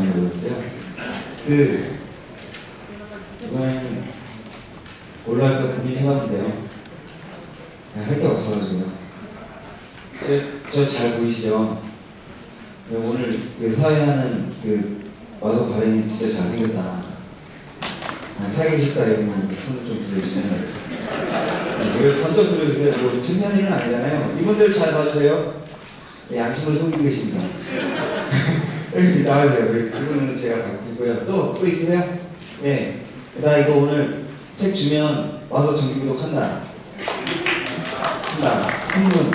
요청하려고 했는데요. 이번에는 뭘로 할까 고민해봤는데요. 할 게 없어가지고요. 저 잘 보이시죠? 오늘 사회하는 와서 발행이 진짜 잘생겼다. 사귀고 싶다 이러면 손을 좀 들어주시면 왜 번쩍 들어주세요. 뭐 중요한 일은 아니잖아요. 이분들 잘 봐주세요. 양심을 속이고 계십니다. 여기 나와주세요. 두 분은 제가 갖고 있고요. 또 있으세요? 네. 나 이거 오늘 책 주면 와서 정기구독 한다. 한 분,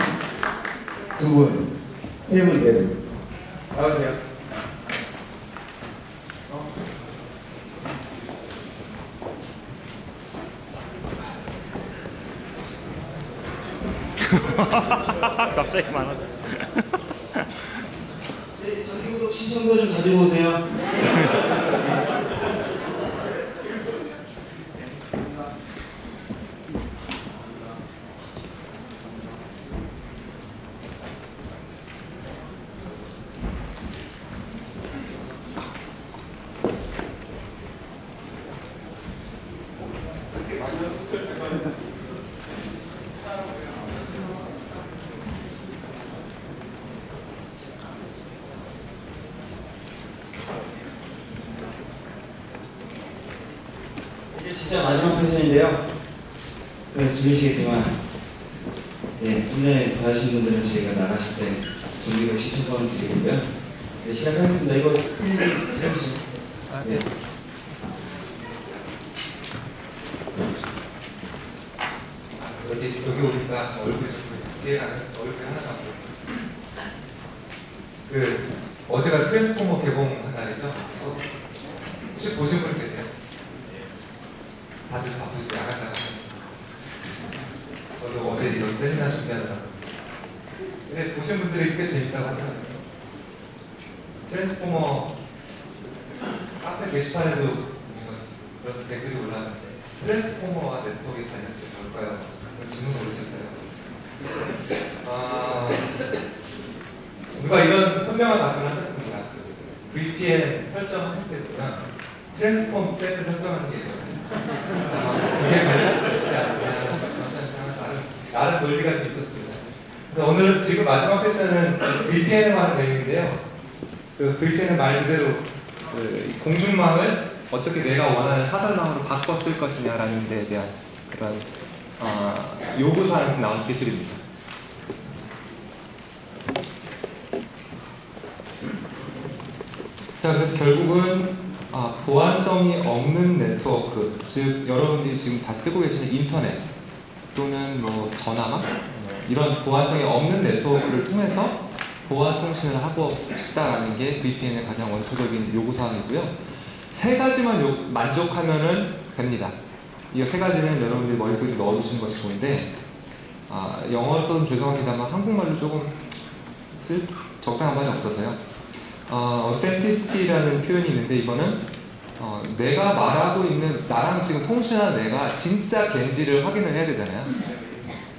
두 분, 세 분, 네 분. 나와주세요. 갑자기 많아. 네, 정기구독 신청서 좀 가지고 오세요. 이제 진짜 마지막 세션인데요. 들으시겠지만, 오늘 받으신 분들은 저희가 나가실 때 정기구독 신청권 드리고요. 시작하겠습니다. 이거 큰 해주시죠. 네. 여기 오니까 저 얼굴이 뒤에 가는 얼굴이 하나도 안 보여요. 어제가 트랜스포머 개봉한 날이죠. 혹시 보신 분 계세요? 다들 바쁘시고 야간장 하시고. 저도 어제 이런 세미나 준비하느라고. 근데 보신 분들이 꽤 재밌다고 하더라고요. 트랜스포머 카페 게시판에도 그런 댓글이 올라왔는데 트랜스포머와 네트워크에 관련해서 뭘까요? 질문 올리셨어요. 누가 이런 현명한 답변을 하셨습니다. VPN 설정하실 때 보면 트랜스폼 세트 설정하는 게 있거든요. 그게 관련되지 않느냐 나름 논리가 좀 있었습니다. 그래서 오늘 지금 마지막 세션은 VPN에 관한 내용인데요. VPN은 말 그대로 공중망을 어떻게 내가 원하는 사설망으로 바꿔 쓸 것이냐라는 데에 대한 그런 요구사항에서 나온 기술입니다. 자, 그래서 결국은 보안성이 없는 네트워크, 즉 여러분들이 지금 다 쓰고 계시는 인터넷 또는 뭐 전화망 이런 보안성이 없는 네트워크를 통해서 보안 통신을 하고 싶다라는 게 VPN의 가장 원초적인 요구사항이고요. 세 가지만 만족하면은 됩니다. 이 세 가지는 여러분들이 머릿속에 넣어두시는 것이 좋은데 영어로 써서 죄송합니다만 한국말로 조금 적당한 말이 없어서요. authenticity라는 표현이 있는데 이거는 내가 말하고 있는 나랑 지금 통신하는 내가 진짜 걘지를 확인을 해야 되잖아요.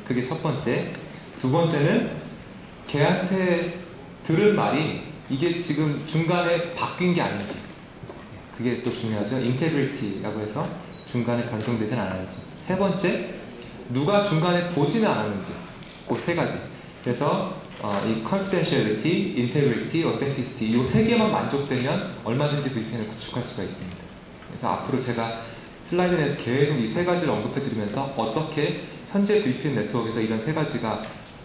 그게 첫 번째. 두 번째는 걔한테 들은 말이 이게 지금 중간에 바뀐 게 아닌지 그게 또 중요하죠. 인테그리티라고 해서 중간에 변동되진 않았는지. 세 번째, 누가 중간에 보지는 않았는지. 그 세 가지. 그래서 이 confidentiality, integrity, authenticity 이 세 개만 만족되면 얼마든지 VPN을 구축할 수가 있습니다. 그래서 앞으로 제가 슬라이드 내에서 계속 이 세 가지를 언급해드리면서 어떻게 현재 VPN 네트워크에서 이런 세 가지가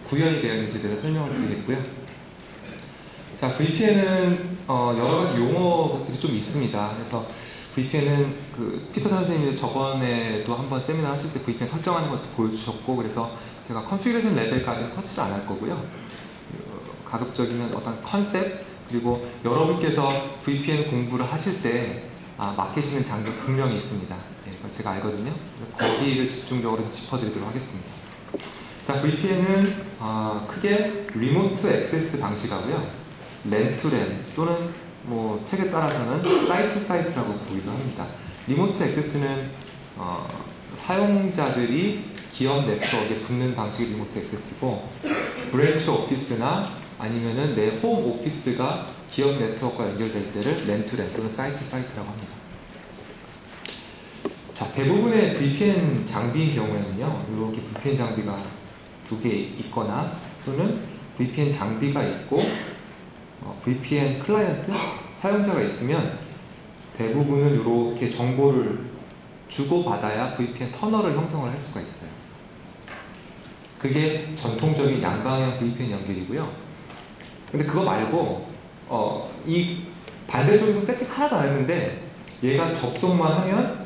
구현이 되어 있는지에 대해서 설명을 드리겠고요. 자, VPN은 여러 가지 용어들이 좀 있습니다. 그래서 VPN은 피터 선생님이 저번에도 한번 세미나 하실 때 VPN 설정하는 것도 보여주셨고, 그래서 제가 컨피그레이션 레벨까지는 터치를 안 할 거고요. 가급적이면 어떤 컨셉, 그리고 여러분께서 VPN 공부를 하실 때 막히시는 장벽 분명히 있습니다. 네, 그건 제가 알거든요. 거기를 집중적으로 짚어드리도록 하겠습니다. 자, VPN은 크게 리모트 액세스 방식하고요. 랜 투 랜 또는 뭐 책에 따라서는 사이트 사이트라고 보기도 합니다. 리모트 액세스는 사용자들이 기업 네트워크에 붙는 방식의 리모트 액세스고, 브랜치 오피스나 아니면은 내 홈 오피스가 기업 네트워크와 연결될 때를 랜투랜 또는 사이트라고 합니다. 자, 대부분의 VPN 장비인 경우에는요, 이렇게 VPN 장비가 2개 있거나 또는 VPN 장비가 있고 VPN 클라이언트 사용자가 있으면 대부분은 이렇게 정보를 주고받아야 VPN 터널을 형성을 할 수가 있어요. 그게 전통적인 양방향 VPN 연결이고요. 근데 그거 말고 이 반대쪽에서 세팅 하나도 안 했는데 얘가 접속만 하면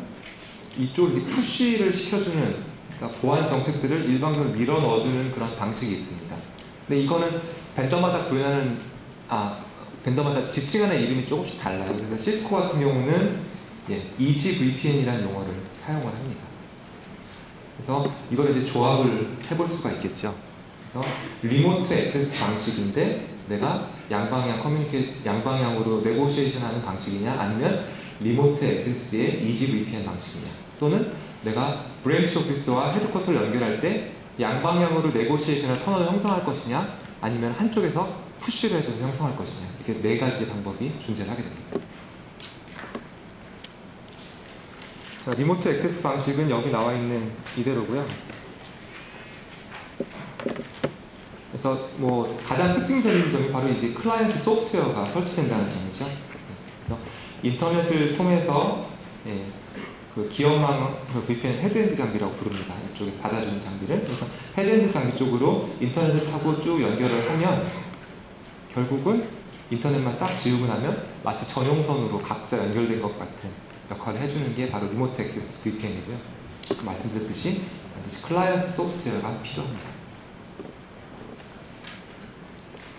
이쪽을 푸시를 시켜주는, 그러니까 보안 정책들을 일방적으로 밀어 넣어주는 그런 방식이 있습니다. 근데 이거는 벤더마다 벤더마다 지칭하는 이름이 조금씩 달라요. 그래서 시스코 같은 경우는 EGVPN이라는 용어를 사용을 합니다. 그래서 이걸 이제 조합을 해볼 수가 있겠죠. 그래서 리모트 액세스 방식인데 내가 양방향으로 네고시에이션하는 방식이냐, 아니면 리모트 액세스의 EGVPN 방식이냐, 또는 내가 브랜치 오피스와 헤드쿼터를 연결할 때 양방향으로 네고시에이션을 터널을 형성할 것이냐, 아니면 한쪽에서 푸시를 해줘서 형성할 것이냐, 이렇게 4가지 방법이 존재를 하게 됩니다. 자, 리모트 액세스 방식은 여기 나와 있는 이대로고요. 그래서 뭐 가장 특징적인 점이 바로 이제 클라이언트 소프트웨어가 설치된다는 점이죠. 그래서 인터넷을 통해서 그 기업망 VPN 헤드엔드 장비라고 부릅니다. 이쪽에 받아주는 장비를. 그래서 헤드엔드 장비 쪽으로 인터넷을 타고 쭉 연결을 하면 결국은 인터넷만 싹 지우고 나면 마치 전용선으로 각자 연결된 것 같은 역할을 해주는 게 바로 리모트 액세스 VPN이고요. 말씀드렸듯이 반드시 클라이언트 소프트웨어가 필요합니다.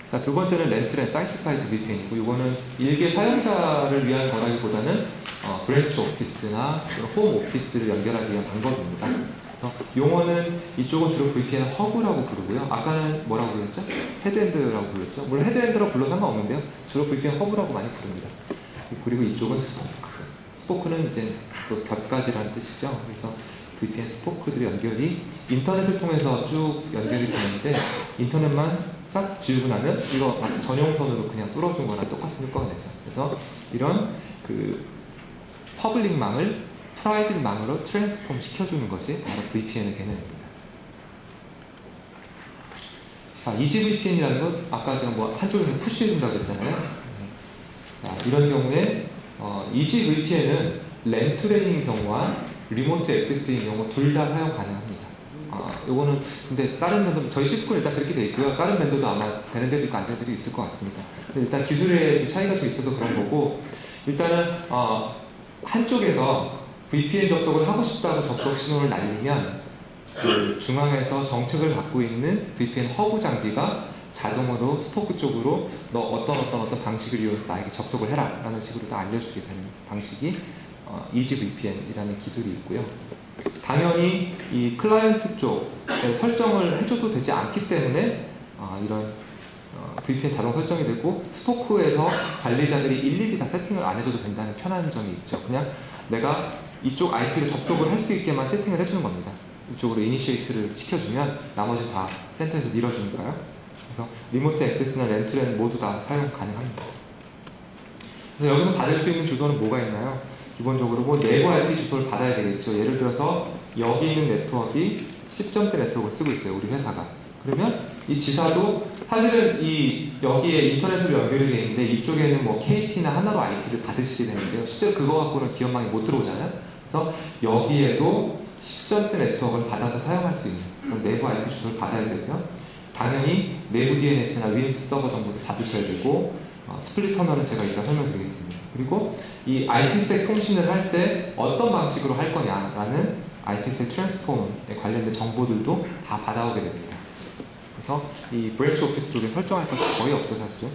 자, 두 번째는 렌트랜 사이트 VPN이고, 이거는 일개 사용자를 위한 거라기보다는 브랜치 오피스나 홈 오피스를 연결하기 위한 방법입니다. 그래서 용어는 이쪽은 주로 VPN 허브라고 부르고요. 아까는 뭐라고 불렀죠? 헤드엔드라고 불렀죠. 물론 헤드엔드라고 불러도 상관없는데요. 주로 VPN 허브라고 많이 부릅니다. 그리고 이쪽은 스포크. 스포크는 이제 또 곁가지라는 뜻이죠. 그래서 VPN 스포크들의 연결이 인터넷을 통해서 쭉 연결이 되는데, 인터넷만 싹 지우고 나면 이거 마치 전용선으로 그냥 뚫어준 거랑 똑같은 효과가 내죠. 그래서 이런 그 퍼블릭망을 프라이빗 망으로 트랜스폼 시켜주는 것이 바로 VPN의 개념입니다. 자, EGVPN이라는 건 아까 제가 뭐 한쪽에서 푸시해준다고 했잖아요. 자, 이런 경우에 EGVPN은 랜투랜인 경우와 리모트 액세스인 경우 둘 다 사용 가능합니다. 요거는 근데 다른 vendor, 저희 시스코는 일단 그렇게 돼 있고요. 다른 vendor도 아마 되는 데도 있고 안 되는 데도 있을 것 같습니다. 근데 일단 기술의 좀 차이가 좀 있어서 그런 거고, 일단은 한쪽에서 VPN 접속을 하고 싶다고 접속 신호를 날리면 그 중앙에서 정책을 갖고 있는 VPN 허브 장비가 자동으로 스포크 쪽으로 너 어떤 방식을 이용해서 나에게 접속을 해라 라는 식으로 다 알려주게 되는 방식이 EGVPN이라는 기술이 있고요. 당연히 이 클라이언트 쪽에 설정을 해줘도 되지 않기 때문에 이런 VPN 자동 설정이 되고, 스포크에서 관리자들이 일일이 다 세팅을 안 해줘도 된다는 편한 점이 있죠. 그냥 내가 이쪽 IP로 접속을 할 수 있게만 세팅을 해주는 겁니다. 이쪽으로 이니시에이트를 시켜주면 나머지 다 센터에서 밀어주니까요. 그래서 리모트 액세스나 렌트랜 모두 다 사용 가능합니다. 그래서 여기서 받을 수 있는 주소는 뭐가 있나요? 기본적으로 뭐 네이버 IP 주소를 받아야 되겠죠. 예를 들어서 여기 있는 네트워크가 10점대 네트워크를 쓰고 있어요, 우리 회사가. 그러면 이 지사도 사실은 여기에 인터넷으로 연결이 되어 있는데 이쪽에는 뭐 KT나 하나로 IP를 받으시게 되는데요. 실제로 그거 갖고는 기업망이 못 들어오잖아요. 그래서 여기에도 10점대 네트워크를 받아서 사용할 수 있는 그런 내부 IP 주소를 받아야 되고요. 당연히 내부 DNS나 윈스 서버 정보도 받으셔야 되고, 스플릿 터널은 제가 이따 설명드리겠습니다. 그리고 이 IPsec 통신을 할 때 어떤 방식으로 할 거냐라는 IPsec 트랜스폼에 관련된 정보들도 다 받아오게 됩니다. 그래서 이 브랜치 오피스 쪽에 설정할 것이 거의 없죠, 사실은.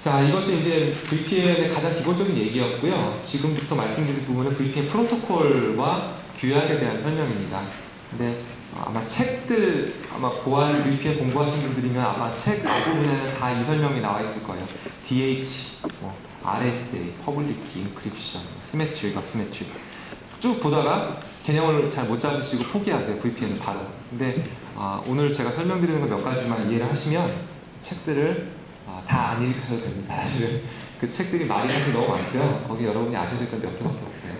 자, 이것이 이제 VPN의 가장 기본적인 얘기였고요. 지금부터 말씀드릴 부분은 VPN 프로토콜과 규약에 대한 설명입니다. 근데 아마 책들, 아마 보안 VPN 공부하신 분들이면 아마 책 앞부분에는 다 이 설명이 나와 있을 거예요. DH, RSA, Public Key Encryption, Symmetric, Asymmetric 쭉 보다가 개념을 잘 못 잡으시고 포기하세요, VPN은 바로. 근데 오늘 제가 설명드리는 거 몇 가지만 이해를 하시면 책들을 다 안 읽으셔도 됩니다. 사실은 그 책들이 말이 사실 너무 많고요. 거기 여러분이 아셔야 될 건 몇 개밖에 없어요.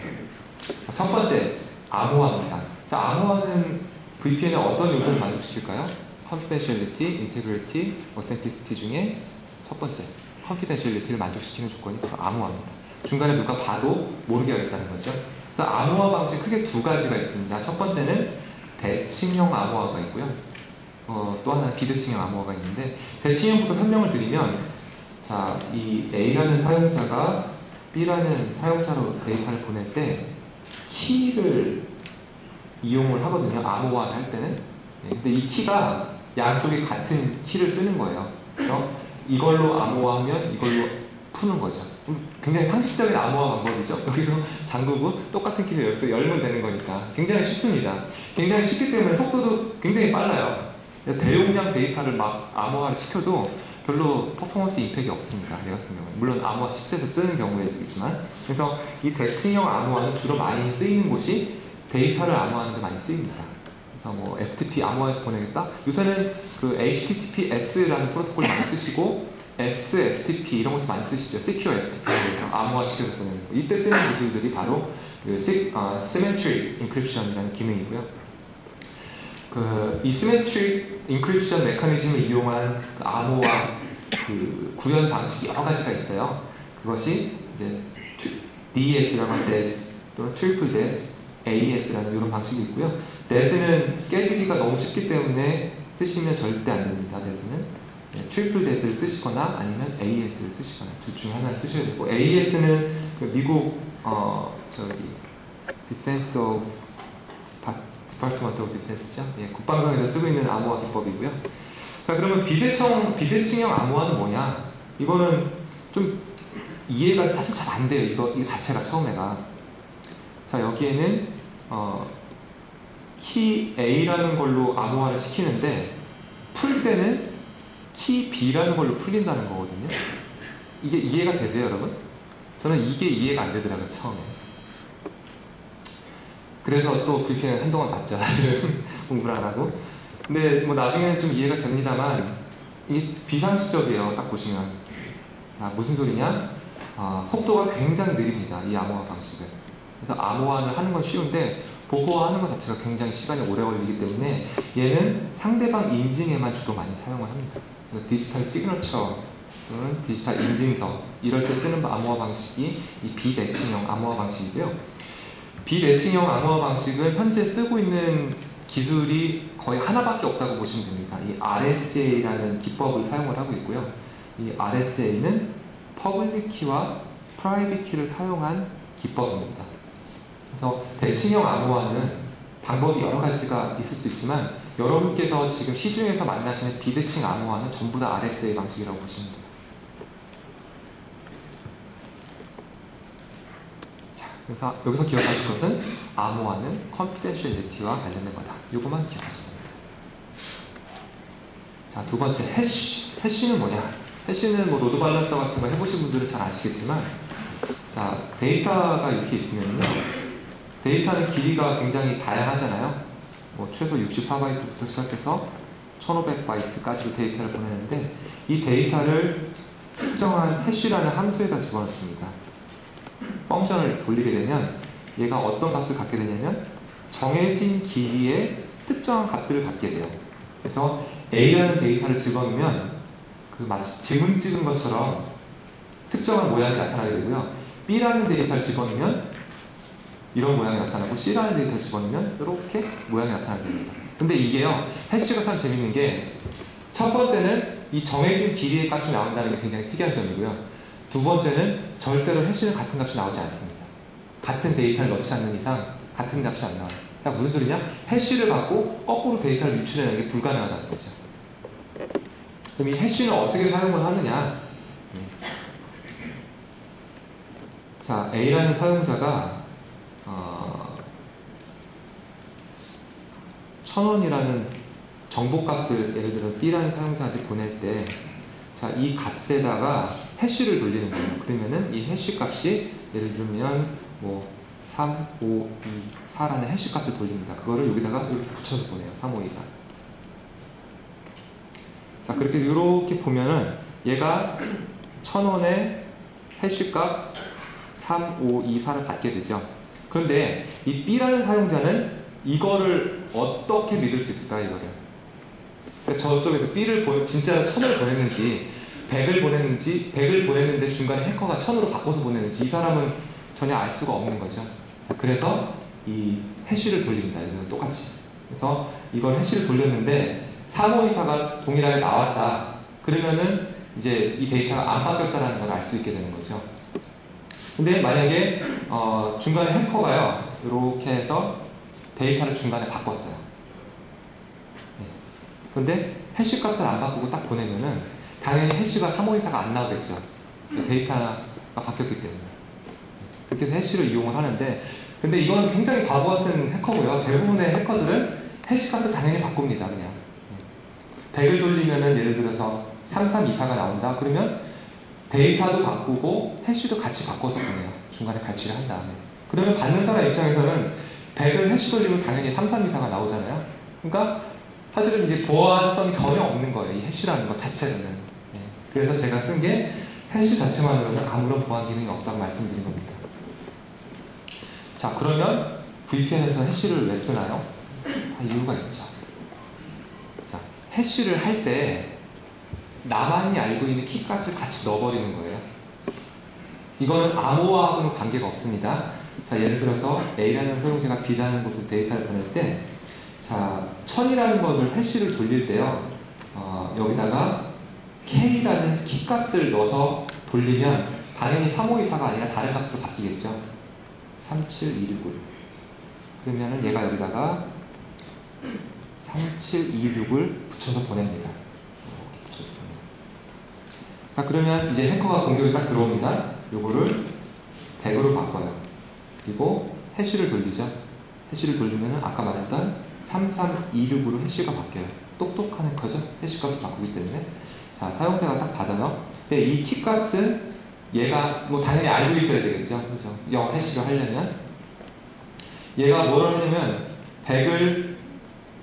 첫 번째, 암호화입니다. 자, 암호화는 VPN에 어떤 요소를 만족시킬까요? Confidentiality, Integrity, Authenticity 중에 첫 번째, Confidentiality를 만족시키는 조건이 바로 암호화입니다. 중간에 누가 봐도 모르게 하겠다는 거죠. 그래서 암호화 방식 크게 두 가지가 있습니다. 첫 번째는 대칭형 암호화가 있고요. 또 하나는 비대칭형 암호화가 있는데, 대칭형부터 설명을 드리면, 자, 이 A라는 사용자가 B라는 사용자로 데이터를 보낼 때 키를 이용을 하거든요. 암호화를 할 때는. 근데 이 키가 양쪽이 같은 키를 쓰는 거예요. 그래서 이걸로 암호화하면 이걸로 푸는 거죠. 굉장히 상식적인 암호화 방법이죠. 여기서 잠그고 똑같은 키를 여기서 열면 되는 거니까 굉장히 쉽습니다. 굉장히 쉽기 때문에 속도도 굉장히 빨라요. 대용량 데이터를 막 암호화를 시켜도 별로 퍼포먼스 임팩이 없습니다. 얘 같은 경우는. 물론 암호화 칩셋을 쓰는 경우이지만. 그래서 이 대칭형 암호화는 주로 많이 쓰이는 곳이 데이터를 암호화하는 데 많이 쓰입니다. 그래서 뭐 FTP 암호화해서 보내겠다? 요새는 그 HTTPS라는 프로토콜 많이 쓰시고 SFTP 이런 것도 많이 쓰시죠. Secure FTP 그래서 암호화시켜서 보내는 거. 이때 쓰는 기술들이 바로 그 Symmetric Encryption이라는 기능이고요. 이 Symmetric Encryption 메커니즘을 이용한 그 암호화 그 구현 방식이 여러 가지가 있어요. 그것이 이제 DES라고 하는 DES 또는 Triple DES, AES라는 이런 방식이 있고요. DES는 깨지기가 너무 쉽기 때문에 쓰시면 절대 안 됩니다. DES는 트리플 DES를 쓰시거나 아니면 AES를 쓰시거나 둘 중 하나를 쓰셔야 되고, AES는 그 미국 Defense of Department of Defense죠. 국방성에서 쓰고 있는 암호화 기법이고요. 자, 그러면 비대칭형 암호화는 뭐냐? 이거는 좀 이해가 사실 잘 안 돼요. 이거 자체가 처음에가. 자, 여기에는 키 A라는 걸로 암호화를 시키는데 풀 때는 키 B라는 걸로 풀린다는 거거든요. 이게 이해가 되세요, 여러분? 저는 이게 이해가 안 되더라고요, 처음에. 그래서 또 VPN 한동안 봤죠, 사실은. 공부를 안 하고. 근데 뭐 나중에는 좀 이해가 됩니다만, 이게 비상식적이에요, 딱 보시면. 자, 무슨 소리냐? 속도가 굉장히 느립니다, 이 암호화 방식은. 그래서 암호화를 하는 건 쉬운데, 보호하는 것 자체가 굉장히 시간이 오래 걸리기 때문에 얘는 상대방 인증에만 주로 많이 사용을 합니다. 디지털 시그너처 또는 디지털 인증서 이럴 때 쓰는 암호화 방식이 이 비대칭형 암호화 방식이고요. 비대칭형 암호화 방식은 현재 쓰고 있는 기술이 거의 하나밖에 없다고 보시면 됩니다. 이 RSA라는 기법을 사용을 하고 있고요. 이 RSA는 퍼블릭 키와 프라이빗 키를 사용한 기법입니다. 그래서 대칭형 암호화는 방법이 여러 가지가 있을 수 있지만 여러분께서 지금 시중에서 만나시는 비대칭 암호화는 전부 다 RSA 방식이라고 보시면 돼요. 자, 그래서 여기서 기억하실 것은 암호화는 confidentiality와 관련된 거다. 이것만 기억하시면 됩니다. 자, 두 번째 해시. 해시는 뭐냐? 해시는 뭐 로드 밸런서 같은 거 해보신 분들은 잘 아시겠지만, 자, 데이터가 이렇게 있으면요. 데이터는 길이가 굉장히 다양하잖아요. 뭐 최소 64바이트부터 시작해서 1500바이트까지도 데이터를 보내는데 이 데이터를 특정한 해시라는 함수에다 집어넣습니다. 펑션을 돌리게 되면 얘가 어떤 값을 갖게 되냐면 정해진 길이의 특정한 값들을 갖게 돼요. 그래서 A라는 데이터를 집어넣으면 그 마치 지문 찍은 것처럼 특정한 모양이 나타나게 되고요. B라는 데이터를 집어넣으면 이런 모양이 나타나고 C라는 데이터를 집어넣으면 이렇게 모양이 나타나게 됩니다. 근데 이게요, 해시가 참 재밌는 게 첫 번째는 이 정해진 길이의 값이 나온다는 게 굉장히 특이한 점이고요. 두 번째는 절대로 해시는 같은 값이 나오지 않습니다. 같은 데이터를 넣지 않는 이상 같은 값이 안 나와요. 자, 무슨 소리냐? 해시를 갖고 거꾸로 데이터를 유출해내는 게 불가능하다는 거죠. 그럼 이 해시는 어떻게 사용을 하느냐? 자, A라는 사용자가 1000원이라는 정보값을 예를 들어 B라는 사용자한테 보낼 때, 자, 이 값에다가 해시를 돌리는 거예요. 그러면은 이 해시 값이 예를 들면 뭐 3524라는 해시 값을 돌립니다. 그거를 여기다가 이렇게 붙여서 보내요. 3524. 자, 그렇게 이렇게 보면은 얘가 1000원에 해시값 3524를 받게 되죠. 그런데 이 B라는 사용자는 이거를 어떻게 믿을 수 있을까, 이거를? 그러니까 저쪽에서 B를 진짜 1000을 보냈는지 100을 보냈는지 100을 보냈는데 중간에 해커가 1000으로 바꿔서 보냈는지 이 사람은 전혀 알 수가 없는 거죠. 그래서 이 해시를 돌립니다. 이거는 똑같이. 그래서 이걸 해시를 돌렸는데 3524가 동일하게 나왔다. 그러면은 이제 이 데이터가 안 바뀌었다는 걸 알 수 있게 되는 거죠. 근데 만약에 중간에 해커가요, 이렇게 해서 데이터를 중간에 바꿨어요. 네. 근데 해시 값을 안 바꾸고 딱 보내면은 당연히 해시가 3524가 안 나오겠죠. 데이터가 바뀌었기 때문에. 그렇게 해서 해시를 이용을 하는데, 근데 이건 굉장히 바보 같은 해커고요. 대부분의 해커들은 해시 값을 당연히 바꿉니다, 그냥. 100을 돌리면은 예를 들어서 3324가 나온다. 그러면 데이터도 바꾸고 해시도 같이 바꿔서 보내요. 중간에 갈취를 한 다음에. 그러면 받는 사람 입장에서는 100을 해시 돌리면 당연히 3324가 나오잖아요. 그러니까 사실은 이게 보안성이 전혀 없는 거예요. 이 해시라는 것 자체는. 네. 그래서 제가 쓴 게 해시 자체만으로는 아무런 보안 기능이 없다고 말씀드린 겁니다. 자, 그러면 VPN에서 해시를 왜 쓰나요? 이유가 있죠. 자, 해시를 할 때 나만이 알고 있는 키값을 같이 넣어버리는 거예요. 이거는 암호화하고는 관계가 없습니다. 자, 예를 들어서 A라는 사용자가 B라는 곳에 데이터를 보낼 때, 자, 1000이라는 것을 해시를 돌릴 때요, 여기다가 K라는 키값을 넣어서 돌리면 당연히 3524가 아니라 다른 값으로 바뀌겠죠. 37269. 그러면은 얘가 여기다가 37269을 붙여서 보냅니다. 자, 그러면 이제 해커가 공격이 딱 들어옵니다. 요거를 100으로 바꿔요. 그리고 해시를 돌리죠. 해시를 돌리면 아까 말했던 33269로 해시가 바뀌어요. 똑똑한 해커죠. 해시값을 바꾸기 때문에. 자, 사용자가 딱 받아요. 근데 이 키값은 얘가 뭐 당연히 알고 있어야 되겠죠. 그죠? 해시를 하려면. 얘가 뭘 하냐면 100을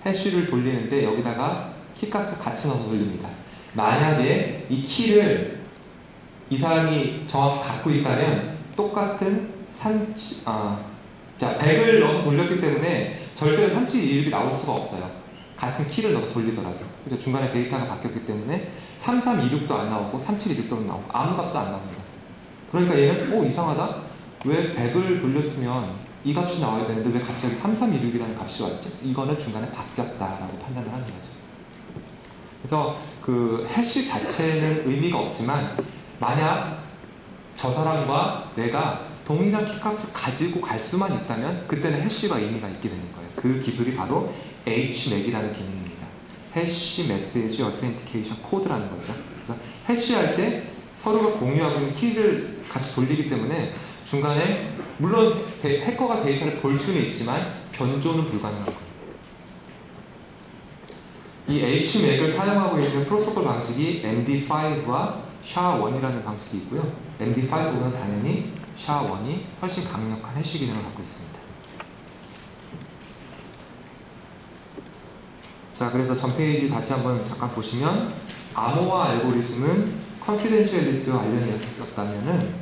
해시를 돌리는데 여기다가 키값을 같이 넣어서 돌립니다. 만약에 이 키를 이 사람이 정확히 갖고 있다면 똑같은 100을 넣어서 돌렸기 때문에 절대로 372이 나올 수가 없어요. 같은 키를 넣어서 돌리더라도. 그래서 중간에 데이터가 바뀌었기 때문에 3326도 안 나오고 3726도 나오고 아무 값도 안 나옵니다. 그러니까 얘는 이상하다? 왜 100을 돌렸으면 이 값이 나와야 되는데 왜 갑자기 3326이라는 값이 왔지? 이거는 중간에 바뀌었다라고 판단을 하는 거죠. 그래서 그 해시 자체는 의미가 없지만 만약 저 사람과 내가 동일한 키값을 가지고 갈 수만 있다면 그때는 해시가 의미가 있게 되는 거예요. 그 기술이 바로 HMAC이라는 기능입니다. 해시 메시지 어센티케이션 코드라는 거죠. 그래서 해시할 때 서로가 공유하고 있는 키를 같이 돌리기 때문에 중간에 물론 해커가 데이터를 볼 수는 있지만 변조는 불가능한 거예요. 이 HMAC을 사용하고 있는 프로토콜 방식이 MD5와 SHA-1이라는 방식이 있고요. MD5는 당연히 SHA-1이 훨씬 강력한 해시 기능을 갖고 있습니다. 자, 그래서 전 페이지 다시 한번 잠깐 보시면 암호화 알고리즘은 컨피덴셜리티와 관련이 있었다면은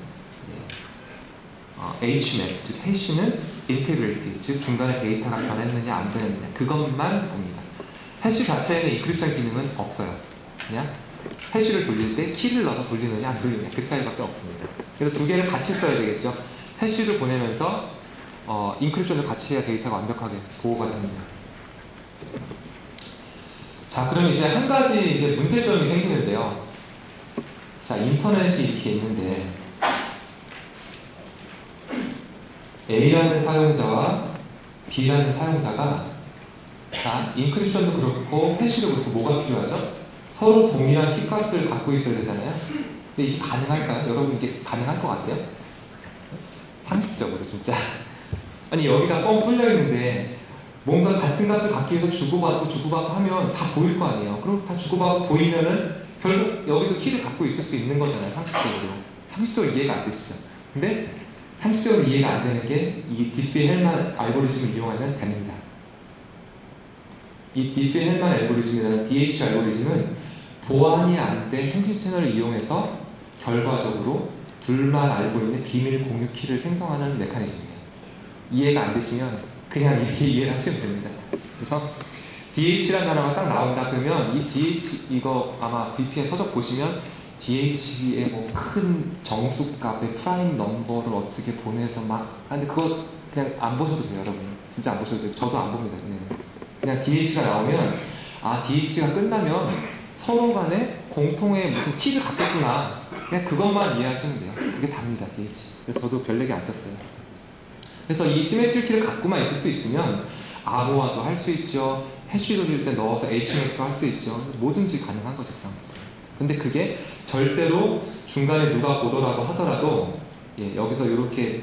HMAC, 즉 해시는 인테그리티, 즉 중간에 데이터가 변했느냐 안 변했느냐 그것만 봅니다. 해시 자체에는 인크립션 기능은 없어요. 그냥 해시를 돌릴 때 키를 넣어서 돌리느냐 안 돌리느냐 그 차이밖에 없습니다. 그래서 두 개를 같이 써야 되겠죠. 해시를 보내면서 인크립션을 같이 해야 데이터가 완벽하게 보호가 됩니다. 자, 그럼 이제 한 가지 이제 문제점이 생기는데요. 자, 인터넷이 이렇게 있는데 A라는 사용자와 B라는 사용자가 자, 인크립션도 그렇고 해시도 그렇고 뭐가 필요하죠? 서로 동일한 키값을 갖고 있어야 되잖아요. 근데 이게 가능할까요? 여러분 이게 가능할 것 같아요? 상식적으로 진짜. 아니 여기가 뻥 뚫려 있는데 뭔가 같은 값을 갖기 위해서 주고받고 하면 다 보일 거 아니에요. 그럼 다 주고받고 보이면은 결국 여기서 키를 갖고 있을 수 있는 거잖아요. 상식적으로. 상식적으로 이해가 안 되시죠? 근데 상식적으로 이해가 안 되는 게 이 디피-헬만 알고리즘을 이용하면 됩니다. 이 디피-헬만 알고리즘이라는 DH 알고리즘은 보안이 안 된 통신 채널을 이용해서 결과적으로 둘만 알고 있는 비밀 공유 키를 생성하는 메커니즘이에요. 이해가 안 되시면 그냥 이렇게 이해를 하시면 됩니다. 그래서 DH라는 단어가 딱 나온다 그러면 이 DH 이거 아마 VPN 서적 보시면 DH의 뭐 큰 정수값의 프라임 넘버를 어떻게 보내서 막 근데 그거 그냥 안 보셔도 돼요, 여러분. 진짜 안 보셔도 돼요. 저도 안 봅니다. 그냥 DH가 나오면 아 DH가 끝나면 서로 간에 공통의 무슨 키를 갖겠구나. 그냥 그것만 이해하시면 돼요. 그게 답니다, DH. 그래서 저도 별 얘기 안 썼어요. 그래서 이 시메트리 키를 갖고만 있을 수 있으면 암호화도 할 수 있죠. 해시 돌릴 때 넣어서 HMA도 할 수 있죠. 뭐든지 가능한 거죠. 근데 그게 절대로 중간에 누가 보더라고 하더라도 여기서 이렇게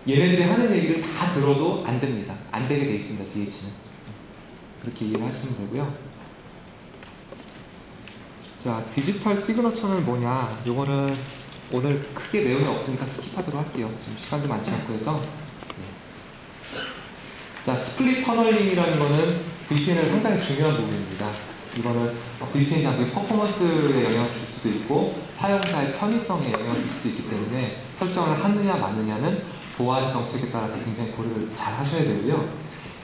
얘네들이 하는 얘기를 다 들어도 안 됩니다. 안 되게 돼 있습니다. DH는. 그렇게 이해를 하시면 되고요. 자, 디지털 시그너처는 뭐냐? 요거는 오늘 크게 내용이 없으니까 스킵하도록 할게요. 지금 시간도 많지 않고 해서. 자, 스플릿 터널링이라는 거는 VPN의 상당히 중요한 부분입니다. 이거는 VPN 장비의 퍼포먼스에 영향을 줄 수도 있고 사용자의 편의성에 영향을 줄 수도 있기 때문에 설정을 하느냐 마느냐는 보안 정책에 따라서 굉장히 고려를 잘 하셔야 되고요.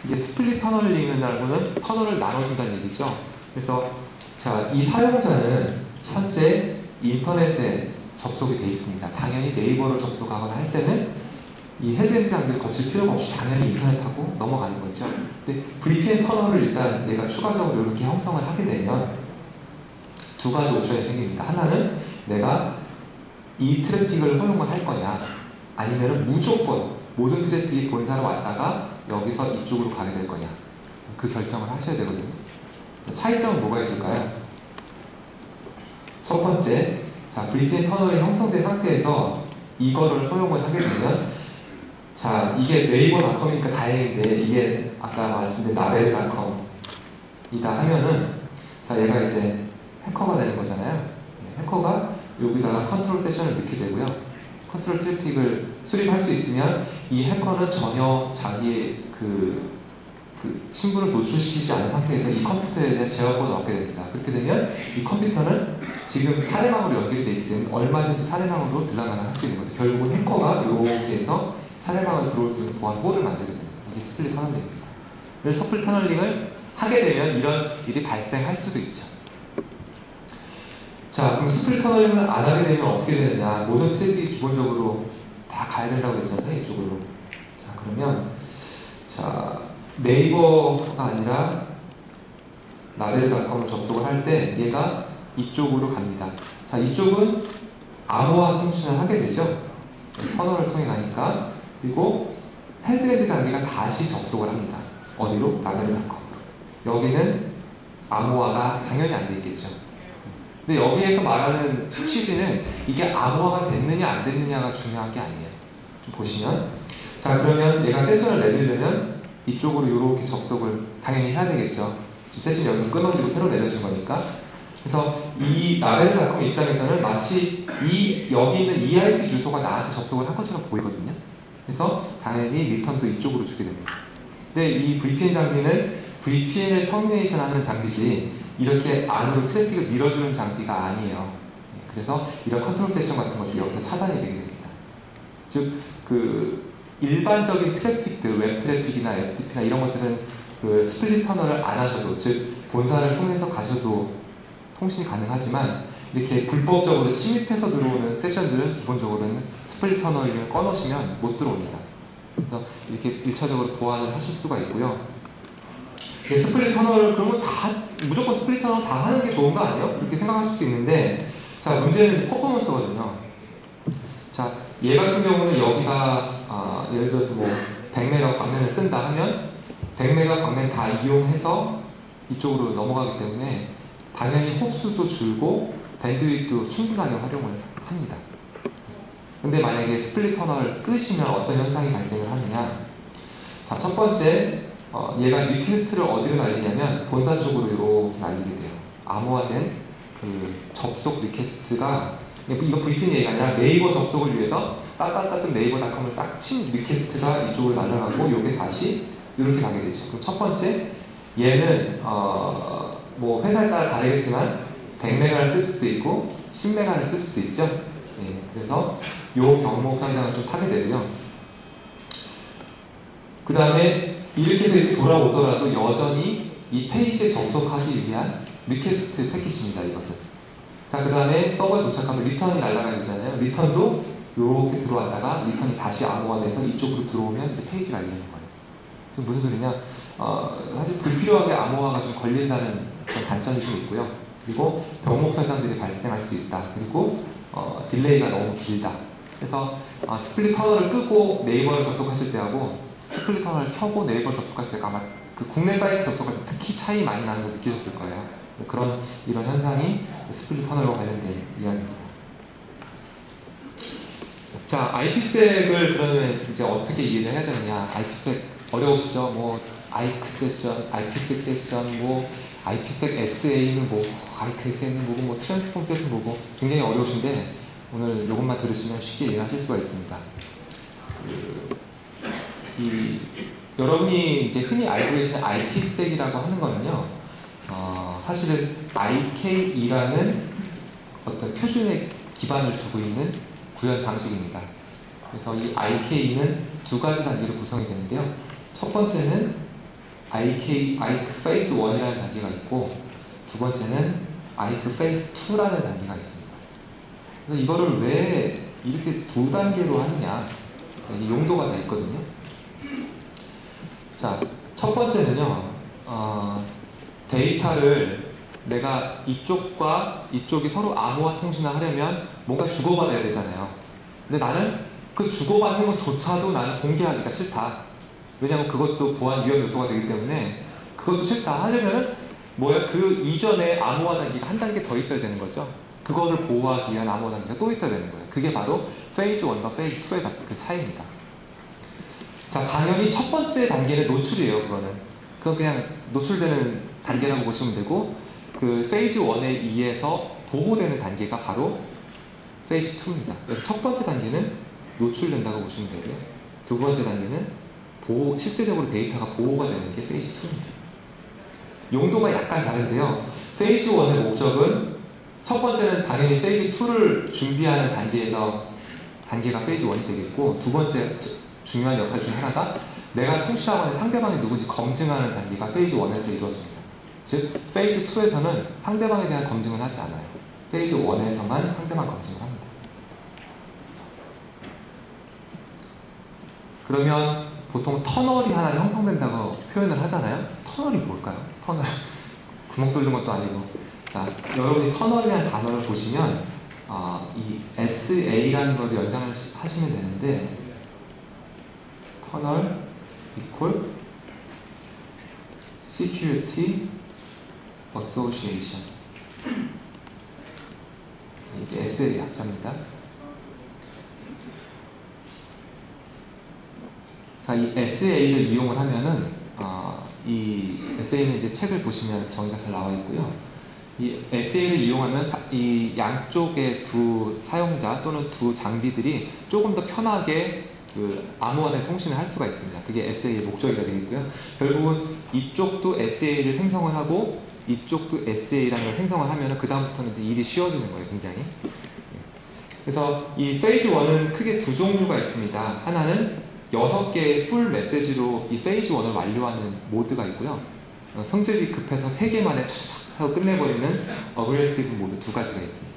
이게 스플릿 터널링이라는 거는 터널을 나눠준다는 얘기죠. 그래서 자, 이 사용자는 현재 인터넷에 접속이 되어 있습니다. 당연히 네이버를 접속하거나 할 때는 이 헤드엔드 장비를 거칠 필요가 없이 당연히 인터넷하고 넘어가는 거죠. 근데 VPN 터널을 일단 내가 추가적으로 이렇게 형성을 하게 되면 두 가지 옵션이 생깁니다. 하나는 내가 이 트래픽을 허용을 할 거냐, 아니면 무조건 모든 트래픽이 본사로 왔다가 여기서 이쪽으로 가게 될 거냐, 그 결정을 하셔야 되거든요. 차이점은 뭐가 있을까요? 첫 번째, 자, VPN 터널이 형성된 상태에서 이거를 허용을 하게 되면 자, 이게 네이버닷컴이니까 다행인데 이게 아까 말씀드린 라벨닷컴이다 하면은 자, 얘가 이제 해커가 되는 거잖아요. 해커가 여기다가 컨트롤 세션을 넣게 되고요. 컨트롤 트래픽을 수립할 수 있으면 이 해커는 전혀 자기의 그 신분을 노출시키지 않은 상태에서 이 컴퓨터에 대한 제어권을 얻게 됩니다. 그렇게 되면 이 컴퓨터는 지금 사례망으로 연결이 되어 있기 때문에 얼마든지 사례망으로 들어가는 할 수 있는 거죠. 결국은 해커가 이렇게 해서 사례망을 들어올 수 있는 보안 홀을 만들게 됩니다. 이게 스플릿 터널링입니다. 그래서 스플릿 터널링을 하게 되면 이런 일이 발생할 수도 있죠. 자, 그럼 스플릿 터널링을 안 하게 되면 어떻게 되느냐? 모든 트래픽이 기본적으로 다 가야 된다고 했잖아요, 이쪽으로. 자, 그러면 자, 네이버가 아니라 라벨닷컴을 접속을 할 때 얘가 이쪽으로 갑니다. 자, 이쪽은 암호화 통신을 하게 되죠. 터널을 통해 가니까. 그리고 헤드엔드 장비가 다시 접속을 합니다. 어디로? 라벨닷컴으로. 여기는 암호화가 당연히 안 돼 있겠죠. 근데 여기에서 말하는 취지는 이게 암호화가 됐느냐 안 됐느냐가 중요한 게 아니에요. 좀 보시면 자, 그러면 얘가 세션을 내주려면 이쪽으로 이렇게 접속을 당연히 해야 되겠죠. 지금 세션이 여기서 끊어지고 새로 내려진 거니까. 그래서 이 라벨닷컴 입장에서는 마치 여기 있는 EIP 주소가 나한테 접속을 한 것처럼 보이거든요. 그래서 당연히 리턴도 이쪽으로 주게 됩니다. 근데 이 VPN 장비는 VPN을 터미네이션 하는 장비지 이렇게 안으로 트래픽을 밀어주는 장비가 아니에요. 그래서 이런 컨트롤 세션 같은 것들이 여기서 차단이 되게 됩니다. 즉, 일반적인 트래픽들, 웹 트래픽이나 FTP나 이런 것들은 스플릿 터널을 안 하셔도, 즉 본사를 통해서 가셔도 통신이 가능하지만 이렇게 불법적으로 침입해서 들어오는 세션들은 기본적으로는 스플릿 터널을 꺼놓으시면 못 들어옵니다. 그래서 이렇게 1차적으로 보완을 하실 수가 있고요. 스플릿 터널을 그러면 무조건 스플릿 터널 다 하는 게 좋은 거 아니에요? 이렇게 생각하실 수 있는데, 자, 문제는 퍼포먼스거든요. 자, 얘 같은 경우는 여기가 예를 들어서 뭐 100메가 광면을 쓴다 하면 100메가 광면 다 이용해서 이쪽으로 넘어가기 때문에 당연히 홉수도 줄고 밴드위드도 충분하게 활용을 합니다. 근데 만약에 스플릿 터널을 끄시면 어떤 현상이 발생을 하느냐? 자, 첫 번째, 얘가 리퀘스트를 어디로 날리냐면 본사 쪽으로 이렇게 날리게 돼요. 암호화된 접속 리퀘스트가, 이거 VPN 얘기가 아니라 네이버 접속을 위해서 따따따뜻 네이버닷컴을 딱 친 리퀘스트가 이쪽으로 날아가고 이게 다시 이렇게 가게 되죠. 그럼 첫 번째, 얘는 뭐 회사에 따라 다르겠지만 100메가를 쓸 수도 있고 10메가를 쓸 수도 있죠. 예, 그래서 요 경목 현상을 좀 타게 되고요. 그 다음에 이렇게 해서 이렇게 돌아오더라도 여전히 이 페이지에 접속하기 위한 리퀘스트 패키지입니다. 이것은. 자, 그 다음에 서버에 도착하면 리턴이 날아가야 되잖아요. 리턴도 이렇게 들어왔다가 리턴이 다시 암호화 돼서 이쪽으로 들어오면 이제 페이지가 열리는 거예요. 그럼 무슨 소리냐? 사실 불필요하게 암호화가 좀 걸린다는 그런 단점이 좀 있고요. 그리고 병목 현상들이 발생할 수 있다. 그리고 딜레이가 너무 길다. 그래서 스플릿 터널을 끄고 네이버를 접속하실 때하고 스플릿 터널을 켜고 네이버를 접속하실 때 아마 그 국내 사이트 접속할 때 특히 차이 많이 나는 걸 느끼셨을 거예요. 이런 현상이 스플릿 터널과 관련된 이야기입니다. 자, IP색을 그러면 이제 어떻게 이해를 해야 되느냐? IP색 어려우시죠? 뭐 IP색 세션, 뭐 IP색 SA는 뭐 IPSA는 뭐고 뭐 트랜스폼 셋은 뭐고 굉장히 어려우신데 오늘 이것만 들으시면 쉽게 이해하실 수가 있습니다. 여러분이 이제 흔히 알고 계시는 IP색이라고 하는 거는요, 사실은 IKE라는 어떤 표준의 기반을 두고 있는 구현 방식입니다. 그래서 이 IKE는 두 가지 단계로 구성이 되는데요. 첫 번째는 IK Phase 1이라는 단계가 있고, 두 번째는 IK Phase 2라는 단계가 있습니다. 그래서 이거를 왜 이렇게 두 단계로 하느냐, 이 용도가 다 있거든요. 자, 첫 번째는요, 데이터를 내가 이쪽과 이쪽이 서로 암호화 통신을 하려면 뭔가 주고받아야 되잖아요. 근데 나는 그 주고받는 것조차도 나는 공개하기가 싫다. 왜냐하면 그것도 보안 위험 요소가 되기 때문에 그것도 싫다 하려면 그 이전에 암호화 단계가 한 단계 더 있어야 되는 거죠. 그거를 보호하기 위한 암호화 단계가 또 있어야 되는 거예요. 그게 바로 페이즈 1과 페이즈 2의 그 차이입니다. 자, 당연히 첫 번째 단계는 노출이에요. 그건 그냥 노출되는 단계라고 보시면 되고, 그 페이즈 1에 의해서 보호되는 단계가 바로 페이즈 2입니다. 그래서 첫 번째 단계는 노출된다고 보시면 되고요. 두 번째 단계는 실제적으로 데이터가 보호가 되는 게 페이즈 2입니다. 용도가 약간 다른데요. 페이즈 1의 목적은 첫 번째는 당연히 페이즈 2를 준비하는 단계가 페이즈 1이 되겠고, 두 번째 중요한 역할 중에 하나가 내가 통신하고 있는 상대방이 누군지 검증하는 단계가 페이즈 1에서 이루어집니다. 즉, 페이즈 2에서는 상대방에 대한 검증을 하지 않아요. 페이즈 1에서만 상대방 검증을 합니다. 그러면 보통 터널이 하나 형성된다고 표현을 하잖아요. 터널이 뭘까요? 터널. 구멍 뚫는 것도 아니고. 자, 여러분이 터널이라는 단어를 보시면 이 SA라는 걸 연상을 하시면 되는데, 터널 equal security association, 이게 SA의 약자입니다. 자, 이 SA를 이용을 하면은 이 SA는 이제 책을 보시면 정의가 잘 나와 있고요. 이 SA를 이용하면 이 양쪽의 두 사용자 또는 두 장비들이 조금 더 편하게 그 암호화된 통신을 할 수가 있습니다. 그게 SA의 목적이가 되겠고요. 결국은 이쪽도 SA를 생성을 하고 이쪽도 SA라는 걸 생성을 하면 그 다음부터는 이제 일이 쉬워지는 거예요. 굉장히. 그래서 이 페이즈 1은 크게 두 종류가 있습니다. 하나는 6개의 풀 메시지로 이 페이즈 1을 완료하는 모드가 있고요. 성질이 급해서 3개 만에 촥촥 하고 끝내버리는 어그레시브 모드 두 가지가 있습니다.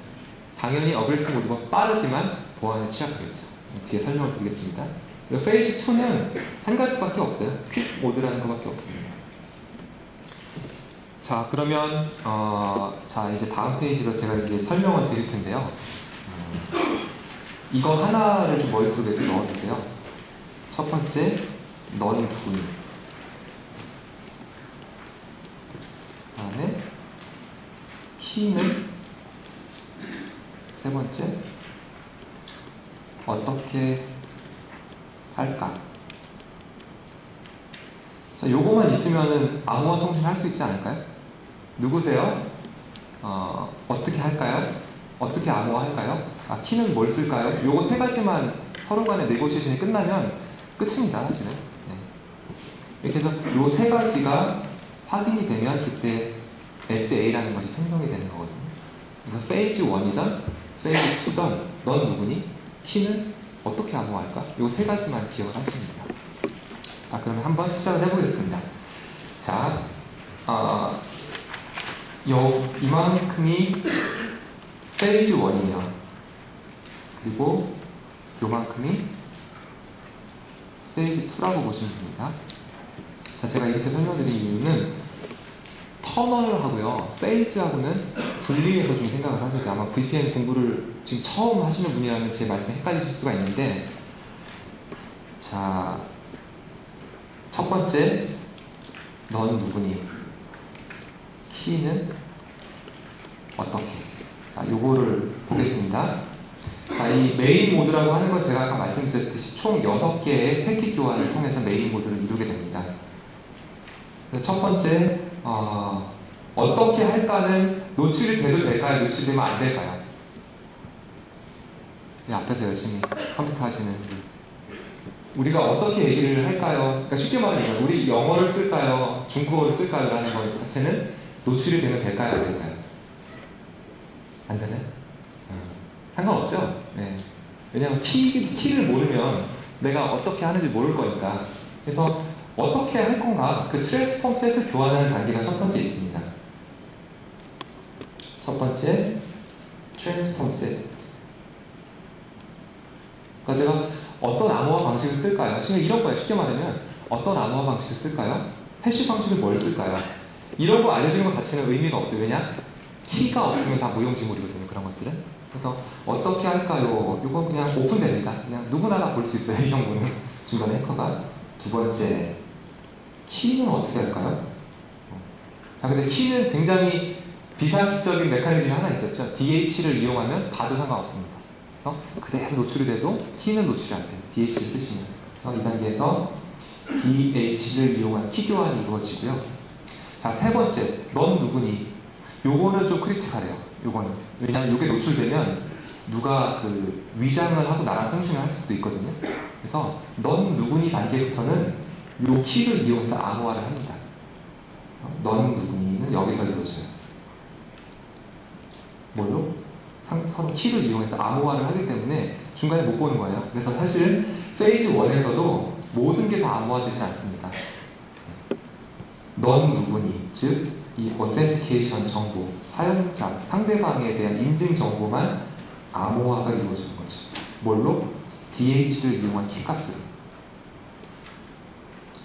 당연히 어그레시브 모드가 빠르지만 보안에 취약하겠죠. 뒤에 설명을 드리겠습니다. 페이즈 2는 한 가지밖에 없어요. 퀵 모드라는 것밖에 없습니다. 자, 그러면 자, 이제 다음 페이지로 제가 이제 설명을 드릴 텐데요. 이거 하나를 좀 머릿속에 넣어주세요. 첫 번째, 넌 부인. 다음에 키는 세 번째, 어떻게 할까? 자, 요거만 있으면은 암호화 통신 할 수 있지 않을까요? 누구세요? 어떻게 할까요? 어떻게 암호화 할까요? 키는 뭘 쓸까요? 요거 세 가지만 서로 간의 네고시에이션이 끝나면 끝입니다, 사실은. 네. 이렇게 해서 요 세 가지가 확인이 되면 그때 SA라는 것이 생성이 되는 거거든요. 그래서 페이즈 1이든 페이즈 2든 넌 누구니? 키는 어떻게 암호할까? 이 세 가지만 기억을 하시면 돼요. 자, 그러면 한번 시작을 해보겠습니다. 자, 이만큼이 페이즈 1이에요. 그리고 요만큼이 페이즈 2라고 보시면 됩니다. 자, 제가 이렇게 설명드린 이유는 터널하고요, 페이즈하고는 분리해서 좀 생각을 하셔야 돼요. 아마 VPN 공부를 지금 처음 하시는 분이라면 제 말씀 헷갈리실 수가 있는데, 자, 첫 번째, 넌 누구니? 키는 어떻게? 자, 요거를 보겠습니다. 자, 이 메인 모드라고 하는 건 제가 아까 말씀드렸듯이 총 6개의 패킷 교환을 통해서 메인 모드를 이루게 됩니다. 그래서 첫 번째, 어떻게 할까는 노출이 돼도 될까요? 노출되면 안 될까요? 네, 앞에서 열심히 컴퓨터 하시는 우리가 어떻게 얘기를 할까요? 그러니까 쉽게 말하면 우리 영어를 쓸까요? 중국어를 쓸까요? 라는 것 자체는 노출이 되면 될까요? 안 될까요? 안 되나요? 상관없죠? 네. 왜냐하면 키를 모르면 내가 어떻게 하는지 모를 거니까. 그래서 어떻게 할 건가? 그 트랜스폼 셋을 교환하는 단계가 첫 번째 있습니다. 첫 번째, 트랜스폼 셋. 그러니까 내가 어떤 암호화 방식을 쓸까요? 지금 이런 거예요. 쉽게 말하면 어떤 암호화 방식을 쓸까요? 해시 방식을 뭘 쓸까요? 이런 거 알려주는 것 자체는 의미가 없어요. 왜냐? 키가 없으면 다 무용지물이거든요. 그런 것들은. 그래서 어떻게 할까요? 이건 그냥 오픈됩니다. 그냥 누구나 다 볼 수 있어요. 이 정도는. 중간에 해커가. 두 번째, 키는 어떻게 할까요? 자, 근데 키는 굉장히 비상식적인 메커니즘이 하나 있었죠. DH를 이용하면 봐도 상관없습니다. 그래서 그대로 노출이 돼도 키는 노출이 안 돼요. DH를 쓰시면. 그래서 이 단계에서 DH를 이용한 키 교환이 이루어지고요. 자, 세 번째, 넌 누구니? 요거는 좀 크리티컬해요. 요거는. 왜냐하면 요게 노출되면 누가 그 위장을 하고 나랑 통신을 할 수도 있거든요. 그래서 넌 누구니 단계부터는 요 키를 이용해서 암호화를 합니다. 넌 누구니는 여기서 이루어져요. 뭘로? 서로 키를 이용해서 암호화를 하기 때문에 중간에 못 보는 거예요. 그래서 사실 페이즈 1에서도 모든 게 다 암호화되지 않습니다. 넌 누구니? 즉, 이 authentication 정보, 사용자, 상대방에 대한 인증 정보만 암호화가 이루어지는 거죠. 뭘로? DH를 이용한 키값으로.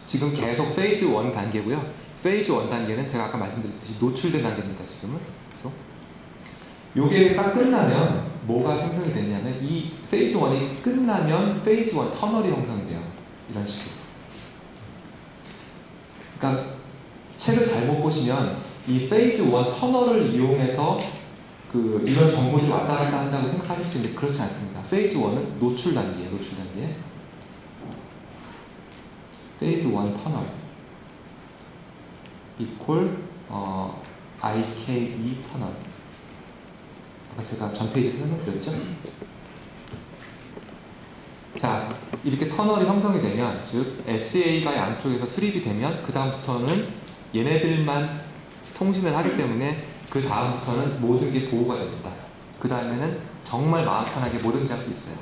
지금 계속 페이즈 1 단계고요. 페이즈 1 단계는 제가 아까 말씀드렸듯이 노출된 단계입니다. 지금은. 요게 딱 끝나면 뭐가 생성이 되냐면 이 페이즈 1이 끝나면 페이즈 1 터널이 형성이 돼요. 이런 식으로. 그러니까 책을 잘못 보시면 이 페이즈 1 터널을 이용해서 이런 정보들이 왔다 갔다 한다고 생각하실 수 있는데 그렇지 않습니다. 페이즈 1은 노출 단계예요. 노출 단계. 페이즈 1 터널 equal IKE 터널. 아까 제가 전 페이지에서 설명드렸죠? 자, 이렇게 터널이 형성이 되면, 즉 SA가 양쪽에서 수립이 되면 그 다음부터는 얘네들만 통신을 하기 때문에 그 다음부터는 모든 게 보호가 됩니다. 그 다음에는 정말 마음 편하게 뭐든지 할 수 있어요.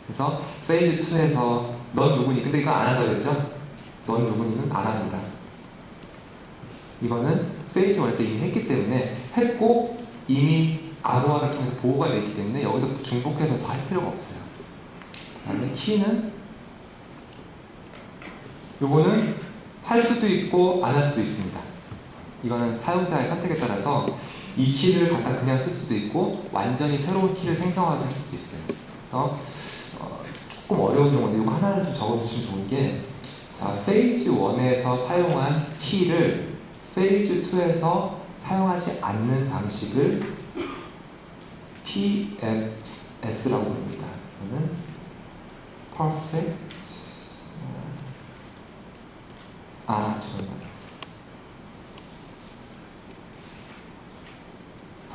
그래서 페이즈 2에서 넌 누구니? 근데 이거 안 하다 그랬죠? 넌 누구니는 안 합니다. 이거는 페이즈 1에서 이미 했기 때문에 했고 이미 암호화를 통해서 보호가 되기 때문에 여기서 중복해서 더 할 필요가 없어요. 그다음에 키는 요거는 할 수도 있고 안 할 수도 있습니다. 이거는 사용자의 선택에 따라서 이 키를 갖다 그냥 쓸 수도 있고 완전히 새로운 키를 생성하게 할 수도 있어요. 그래서 조금 어려운 용어인데 이거 하나를 좀 적어주시면 좋은 게, 자, 페이즈 1에서 사용한 키를 페이즈 2에서 사용하지 않는 방식을 PFS라고 부릅니다. 이거는 Perfect 죄송합니다.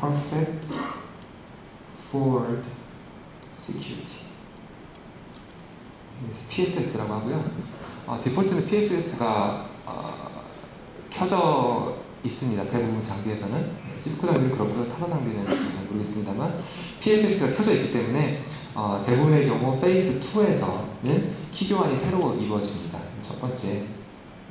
Perfect Forward Security. PFS라고 하고요. 디폴트는 PFS가 켜져 있습니다. 대부분 장비에서는. 시스코 장비는 그렇고요. 타사 장비는 잘 모르겠습니다만 PFX가 켜져 있기 때문에 대부분의 경우 페이즈 2에서는 키 교환이 새로 이루어집니다. 첫 번째,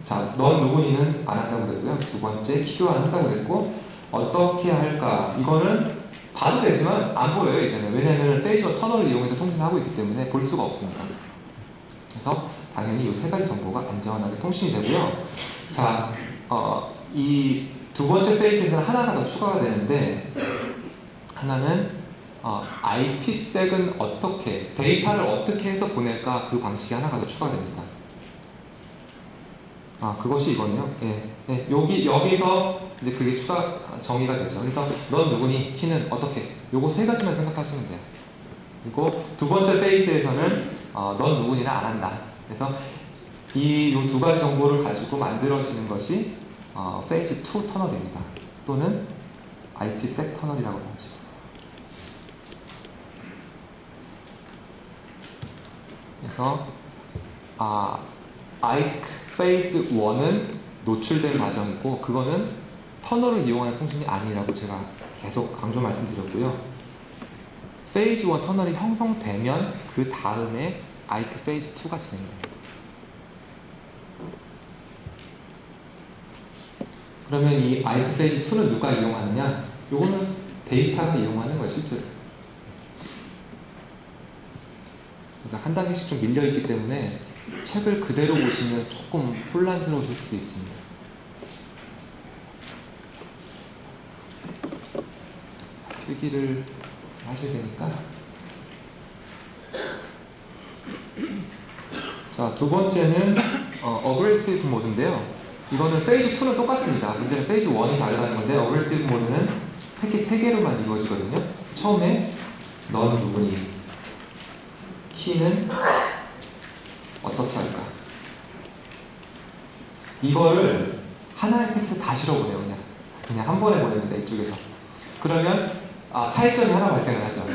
자, 넌 누구니는 안 한다고 그랬고요. 두 번째, 키 교환 한다고 그랬고 어떻게 할까? 이거는 봐도 되지만 안 보여요 이제는. 왜냐하면 페이지와 터널을 이용해서 통신하고 있기 때문에 볼 수가 없습니다. 그래서 당연히 이 세 가지 정보가 안전하게 통신이 되고요. 자, 이 두 번째 페이지에서는 하나가 더 추가가 되는데, 하나는 IPsek은 어떻게, 데이터를 어떻게 해서 보낼까, 그 방식이 하나가 더 추가됩니다. 그것이 이거네요. 예, 여기서 이제 그게 추가 정의가 되죠. 그래서 넌 누구니, 키는 어떻게, 요거 세 가지만 생각하시면 돼요. 그리고 두 번째 페이지에서는 넌 누구니는 안 한다. 그래서 이 두 가지 정보를 가지고 만들어지는 것이 페이지 2 터널입니다. 또는 IPsec 터널이라고 하죠. 그래서 IC 페이즈 1은 노출된 과정이고 그거는 터널을 이용하는 통신이 아니라고 제가 계속 강조 말씀드렸고요. 페이즈 1 터널이 형성되면 그 다음에 IC 페이즈 2가 진행됩니다. 그러면 이 IC 페이지 2는 누가 이용하느냐? 요거는 데이터가 이용하는 거예요, 실제로. 그래서 한 단계씩 좀 밀려있기 때문에 책을 그대로 보시면 조금 혼란스러우실 수도 있습니다. 필기를 하셔야 되니까. 자, 두 번째는 어그레시브 모드인데요. 이거는 페이지 2는 똑같습니다. 문제는 페이지 1이 다르다는 건데 어그레시브 모드는 패킷 3개로만 이루어지거든요. 처음에 넌 누구니, 키는 어떻게 할까. 이거를 하나의 패킷 다 실어보내요. 그냥 한 번에 보냅니다. 이쪽에서. 그러면 차이점이 하나 발생을 하죠.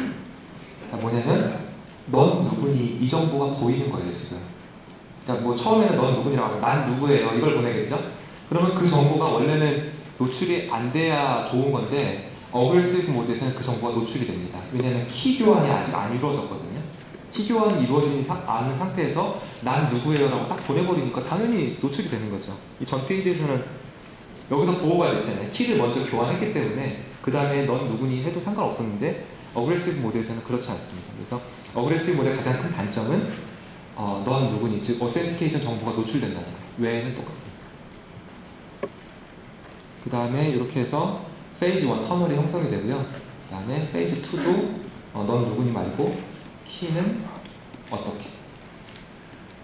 자, 뭐냐면 넌 누구니 이 정보가 보이는 거예요 지금. 자, 뭐 처음에는 넌 누구니라고 하면 난 누구예요 이걸 보내겠죠. 그러면 그 정보가 원래는 노출이 안 돼야 좋은 건데 어그레시브 모드에서는 그 정보가 노출이 됩니다. 왜냐하면 키 교환이 아직 안 이루어졌거든요. 키 교환이 이루어지지 않은 상태에서 난 누구예요 라고 딱 보내버리니까 당연히 노출이 되는 거죠. 이 전 페이지에서는 여기서 보호가 됐잖아요. 키를 먼저 교환했기 때문에 그 다음에 넌 누구니 해도 상관없었는데 어그레시브 모드에서는 그렇지 않습니다. 그래서 어그레시브 모드의 가장 큰 단점은 넌 누구니, 즉 어센티케이션 정보가 노출된다는 것. 외에는 똑같습니다. 그 다음에 이렇게 해서 페이지 1 터널이 형성이 되고요. 그 다음에 페이지 2도 넌 누구니 말고 키는 어떻게.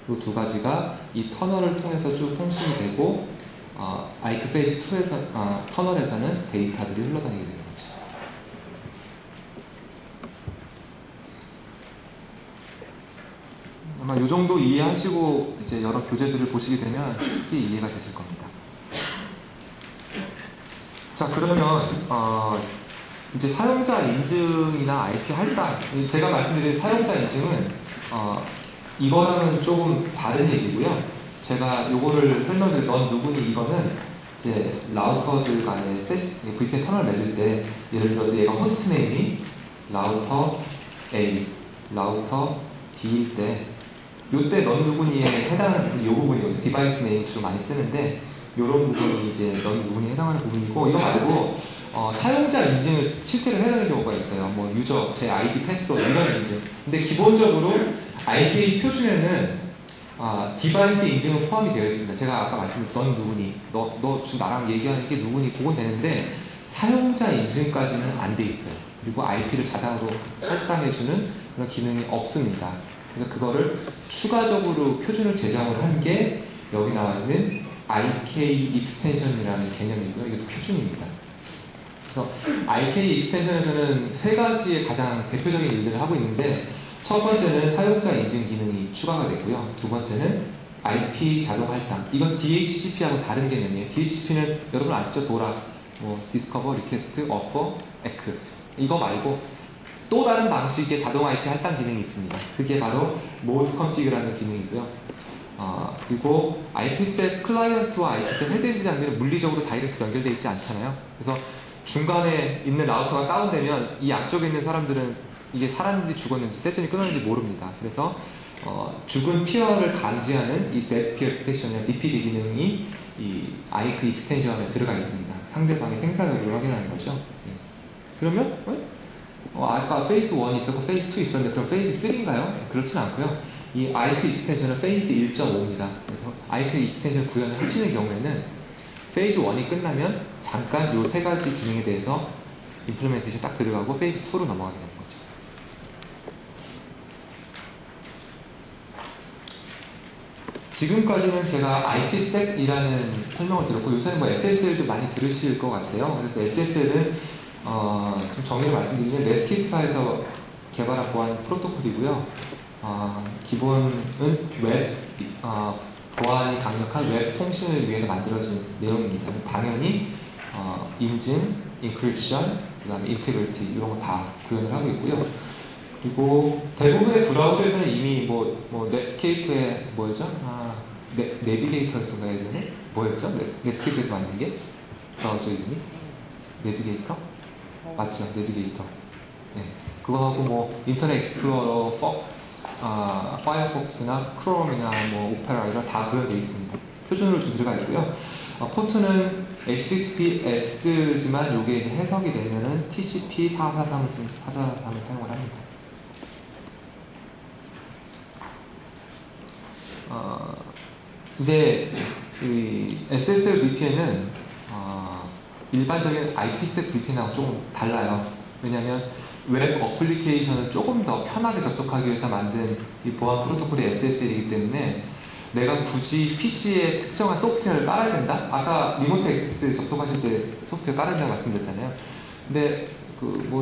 이 두 가지가 이 터널을 통해서 쭉 통신이 되고 IC 페이지 2에서 터널에서는 데이터들이 흘러다니게 되는 거죠. 아마 이 정도 이해하시고 이제 여러 교재들을 보시게 되면 쉽게 이해가 되실 겁니다. 자, 그러면 이제 사용자 인증이나 IP 할당, 제가 말씀드린 사용자 인증은 이거랑은 조금 다른 얘기고요. 제가 요거를 설명드릴 넌 누구니 이거는 이제 라우터들 간에 VPN 터널 맺을 때 예를 들어서 얘가 호스트 네임이 라우터 A, 라우터 B일 때 요때 넌 누구니에 해당하는 요 부분이거든요. 디바이스 네임 주로 많이 쓰는데 요런 부분이 이제 넌 누구니에 해당하는 부분이고 이거 말고 사용자 인증을 실제로 해야 하는 경우가 있어요. 뭐 유저, 제 아이디, 패스워드 이런 인증. 근데 기본적으로 IK 표준에는 디바이스 인증은 포함이 되어 있습니다. 제가 아까 말씀드린 넌 누구니, 너 지금 나랑 얘기하는 게 누구니 그건 되는데 사용자 인증까지는 안 돼 있어요. 그리고 IP를 자동으로 할당해주는 그런 기능이 없습니다. 그래서 그거를 추가적으로 표준을 제정을 한 게 여기 나와 있는 IK 익스텐션이라는 개념이고요. 이것도 표준입니다. 그래서 IK 익스텐션에서는 세 가지의 가장 대표적인 일들을 하고 있는데 첫 번째는 사용자 인증 기능이 추가가 됐고요. 두 번째는 IP 자동 할당. 이건 DHCP하고 다른 개념이에요. DHCP는 여러분 아시죠? 도라, 디스커버, 리퀘스트, 어퍼, 에크. 이거 말고 또 다른 방식의 자동 IP 할당 기능이 있습니다. 그게 바로 모드 컨피그라는 기능이고요. 그리고 IPsec 클라이언트와 IPsec 헤드엔드 장비는 물리적으로 다이렉트 연결되어 있지 않잖아요. 그래서 중간에 있는 라우터가 다운되면 이 앞쪽에 있는 사람들은 이게 살았는지 죽었는지 세션이 끊었는지 모릅니다. 그래서 죽은 피어를 감지하는 이 Dead Peer Detection이나 DPD 기능이 이 아이크 익스텐션에 들어가 있습니다. 상대방의 생사력을 확인하는 거죠. 그러면 아까 페이스 1 있었고 페이스 2 있었는데 그럼 페이스 3인가요? 그렇진 않고요. 이 아이크 익스텐션은 페이스 1.5입니다. 그래서 아이크 익스텐션 구현을 하시는 경우에는 페이즈 1이 끝나면 잠깐 요 세 가지 기능에 대해서 임플리멘테이션 딱 들어가고 페이즈 2로 넘어가게 되는 거죠. 지금까지는 제가 IPsec이라는 설명을 드렸고 요새는 뭐 SSL도 많이 들으실 것 같아요. 그래서 SSL은 좀 정리를 말씀드리면 넷스케이프사에서 개발한 보안 프로토콜이고요. 기본은 웹 보안이 강력한 웹 통신을 위해서 만들어진 내용입니다. 당연히 인증, 인크립션, 그다음에 인테그리티 이런 거 다 구현을 하고 있고요. 그리고 대부분의 브라우저에서는 이미 뭐 넷스케이프의 뭐였죠? 내비게이터였던가 예전에? 뭐였죠? 넷스케이프에서 만든 게? 브라우저 이름이? 내비게이터? 맞죠? 내비게이터. 네. 그거하고 뭐 인터넷 익스플로러, 파이어폭스나 크롬이나 뭐 오페라 이런 다 구현되어 있습니다. 표준으로 좀 들어가 있고요. 포트는 HTTPS지만 이게 이제 해석이 되면은 TCP 443을 사용을 합니다. 근데 이 SSL VPN은 일반적인 IPsec VPN하고 조금 달라요. 왜냐하면 웹 어플리케이션을 조금 더 편하게 접속하기 위해서 만든 이 보안 프로토콜이 SSL이기 때문에 내가 굳이 PC에 특정한 소프트웨어를 깔아야 된다? 아까 리모트 액세스 접속하실 때 소프트웨어 깔아야 된다고 말씀드렸잖아요. 근데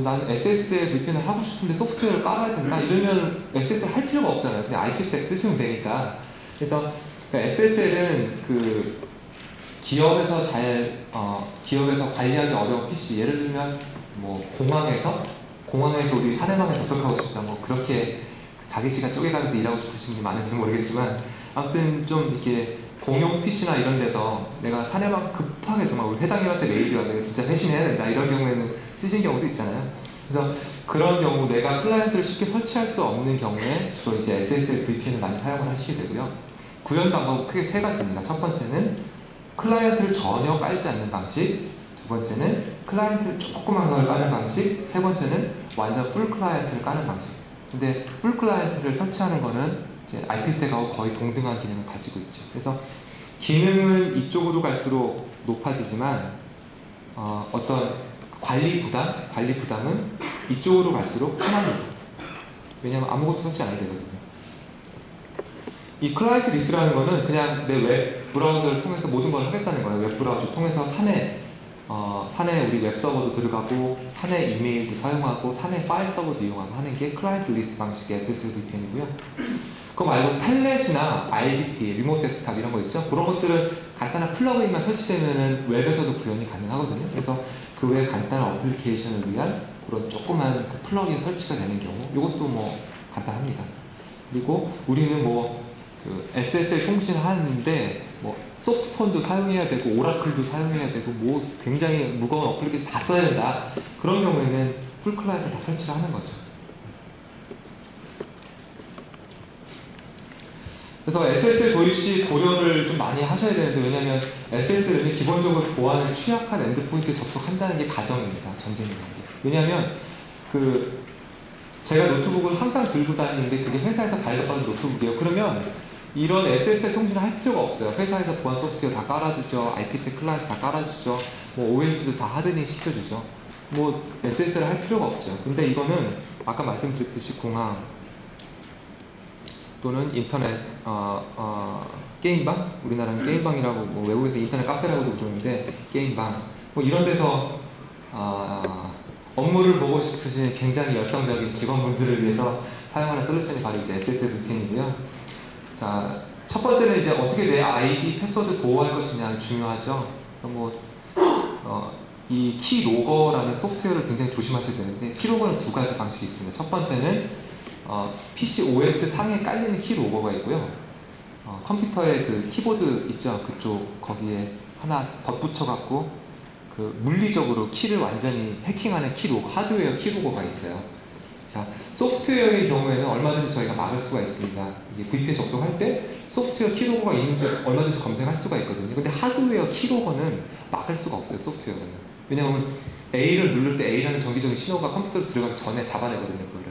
난 SSL VPN을 하고 싶은데 소프트웨어를 깔아야 된다? 이러면 SSL 할 필요가 없잖아요. 그냥 IPsec 쓰시면 되니까. 그래서 SSL은 기업에서 기업에서 관리하기 어려운 PC, 예를 들면 뭐 공항에서 우리 사내방에 접속하고 싶다, 뭐 그렇게 자기 시간 쪼개가면서 일하고 싶으신 분이 많은지 모르겠지만 아무튼 좀 이렇게 공용 PC나 이런 데서 내가 사내방 급하게 정말 우리 회장님한테 메일이 와 내가 진짜 회신해야 된다 이런 경우에는 쓰신 경우도 있잖아요. 그래서 그런 경우 내가 클라이언트를 쉽게 설치할 수 없는 경우에 주로 이제 SSL VPN을 많이 사용을 하시게 되고요. 구현 방법은 크게 세 가지입니다. 첫 번째는 클라이언트를 전혀 깔지 않는 방식, 두 번째는 클라이언트를 조그만 걸 까는 방식, 세 번째는 완전 풀 클라이언트를 까는 방식. 근데 풀 클라이언트를 설치하는 거는 이제 IPsec하고 거의 동등한 기능을 가지고 있죠. 그래서 기능은 이쪽으로 갈수록 높아지지만 어떤 관리 부담은 이쪽으로 갈수록 편합니다. 왜냐하면 아무것도 설치 안 해야 되거든요. 이 클라이언트 리스라는 거는 그냥 내 웹 브라우저를 통해서 모든 걸 하겠다는 거예요. 웹 브라우저 통해서 사내 우리 웹 서버도 들어가고 사내 이메일도 사용하고 사내 파일 서버도 이용하고 하는 게 클라이언트 리스 방식의 SSL VPN이고요. 그거 말고 텔넷이나 RDP, 리모트 데스크탑 이런 거 있죠? 그런 것들은 간단한 플러그인만 설치되면 웹에서도 구현이 가능하거든요. 그래서 그 외에 간단한 어플리케이션을 위한 그런 조그만 플러그인 설치가 되는 경우 이것도 뭐 간단합니다. 그리고 우리는 SSL 통신을 하는데 소프트폰도 사용해야 되고 오라클도 사용해야 되고 굉장히 무거운 어플리케이션 다 써야 된다. 그런 경우에는 풀 클라이언트 다 설치를 하는 거죠. 그래서 SSL 도입 시 고려를 좀 많이 하셔야 되는데 왜냐하면 SSL은 기본적으로 보안에 취약한 엔드포인트에 접속한다는 게 가정입니다. 전제입니다. 왜냐하면 제가 노트북을 항상 들고 다니는데 그게 회사에서 발급받은 노트북이에요. 그러면 이런 SSL 통신을 할 필요가 없어요. 회사에서 보안 소프트웨어 다 깔아주죠. IPsec 클라이언트 다 깔아주죠. OS도 다 하드닝 시켜주죠. SSL 할 필요가 없죠. 근데 이거는 아까 말씀드렸듯이 공항 또는 인터넷 게임방? 우리나라는 게임방이라고 외국에서 인터넷 카페라고도 부르는데 게임방 이런 데서 업무를 보고 싶으신 굉장히 열성적인 직원분들을 위해서 사용하는 솔루션이 바로 이제 SSL VPN이고요. 자, 첫 번째는 이제 어떻게 내 아이디, 패스워드 보호할 것이냐 중요하죠. 이 키로거라는 소프트웨어를 굉장히 조심하셔야 되는데 키로거는 두 가지 방식이 있습니다. 첫 번째는 PC OS 상에 깔리는 키로거가 있고요. 컴퓨터에 키보드 있죠. 그쪽 거기에 하나 덧붙여 갖고 그 물리적으로 키를 완전히 해킹하는 키로그, 하드웨어 키로그가 있어요. 자, 소프트웨어의 경우에는 얼마든지 저희가 막을 수가 있습니다. 이게 VPN 접속할 때 소프트웨어 키로그가 있는지 얼마든지 검색할 수가 있거든요. 근데 하드웨어 키로그는 막을 수가 없어요, 소프트웨어는. 왜냐하면 A를 누를 때 A라는 정기적인 신호가 컴퓨터로 들어가기 전에 잡아내거든요, 그거를.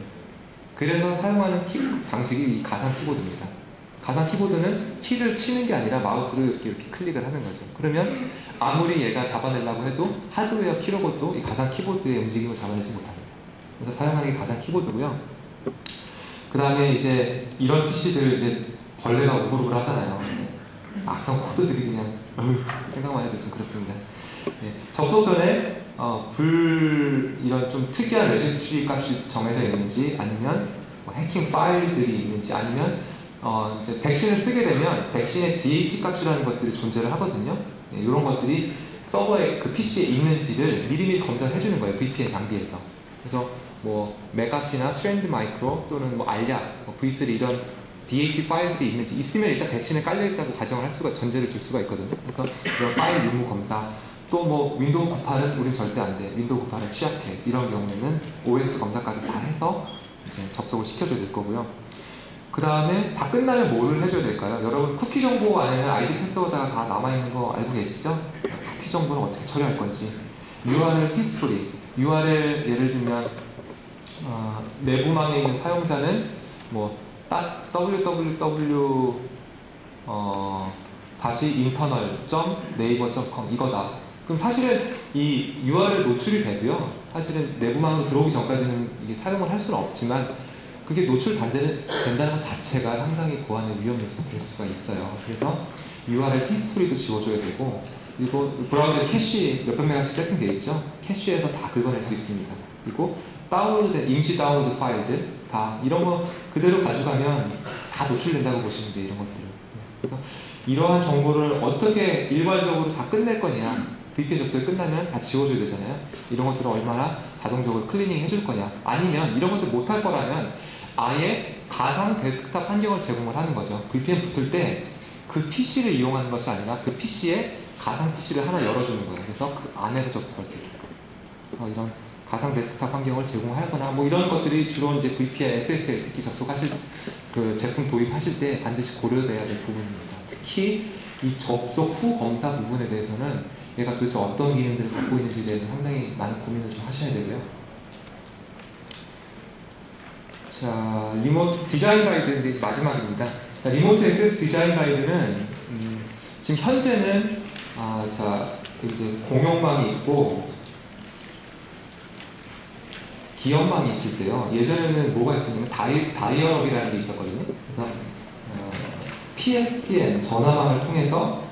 그래서 사용하는 키 방식이 이 가상 키보드입니다. 가상 키보드는 키를 치는 게 아니라 마우스로 이렇게 클릭을 하는 거죠. 그러면 아무리 얘가 잡아내려고 해도 하드웨어 키로그도 이 가상 키보드의 움직임을 잡아내지 못합니다. 그래서 사용하는 게 가상 키보드고요. 그 다음에 이제 이런 PC들 이제 벌레가 우글우글 하잖아요. 악성 코드들이 그냥 생각만 해도 좀 그렇습니다. 예, 접속 전에 이런 좀 특이한 레지스트리 값이 정해져 있는지, 아니면 뭐 해킹 파일들이 있는지, 아니면 이제 백신을 쓰게 되면 백신의 DAT 값이라는 것들이 존재를 하거든요. 예, 이런 것들이 서버에 그 PC에 있는지를 미리미리 검사를 해주는 거예요, VPN 장비에서. 그래서 뭐 메가피나 트렌드 마이크로 또는 뭐 알약, V3 이런 DAT 파일들이 있는지, 있으면 일단 백신에 깔려있다고 가정을 할 수가, 전제를 줄 수가 있거든요. 그래서 이런 파일 유무 검사, 또 뭐 윈도우 98은 우린 절대 안 돼, 윈도우 98은 취약해, 이런 경우에는 OS 검사까지 다 해서 이제 접속을 시켜줘야 될 거고요. 그 다음에 다 끝나면 뭐를 해줘야 될까요? 여러분 쿠키 정보 안에는 아이디 패스워드가 다 남아있는 거 알고 계시죠? 쿠키 정보는 어떻게 처리할 건지, URL 히스토리, URL 예를 들면 내부망에 있는 사용자는 뭐 www 다시 internal.naver.com 이거다. 그럼 사실은 이 URL 노출이 돼도요, 사실은 내부망으로 들어오기 전까지는 이게 사용을 할 수는 없지만, 그게 노출된다는 것 자체가 상당히 보안의 위험 요소가 될 수가 있어요. 그래서 URL 히스토리도 지워줘야 되고, 그리고 브라우저 캐시 몇백 메가씩 세팅되어 있죠? 캐시에서 다 긁어낼 수 있습니다. 그리고 다운로드된 임시 다운로드 파일들 다 이런 거 그대로 가져가면 다 노출된다고 보시면 돼요, 이런 것들을. 그래서 이러한 정보를 어떻게 일괄적으로 다 끝낼 거냐, VPN 접속이 끝나면 다 지워줘야 되잖아요. 이런 것들을 얼마나 자동적으로 클리닝 해줄 거냐, 아니면 이런 것들 못할 거라면 아예 가상 데스크탑 환경을 제공을 하는 거죠. VPN 붙을 때 그 PC를 이용하는 것이 아니라 그 PC에 가상 PC를 하나 열어주는 거예요. 그래서 그 안에서 접속할 수 있게끔. 그래서 이런 가상 데스크탑 환경을 제공하거나 뭐 이런 것들이 주로 이제 VPN, SSL 특히 접속하실 그 제품 도입하실 때 반드시 고려돼야 될 부분입니다. 특히 이 접속 후 검사 부분에 대해서는 얘가 도대체 어떤 기능들을 갖고 있는지에 대해서 상당히 많은 고민을 좀 하셔야 되고요. 자, 리모트 디자인 가이드인데 마지막입니다. 자, 리모트 액세스 디자인 가이드는 지금 현재는 이제 공용망이 있고 기업망이 있을 때요. 예전에는 뭐가 있었냐면 다이얼업이라는 게 있었거든요. 그래서 PSTN 전화망을 통해서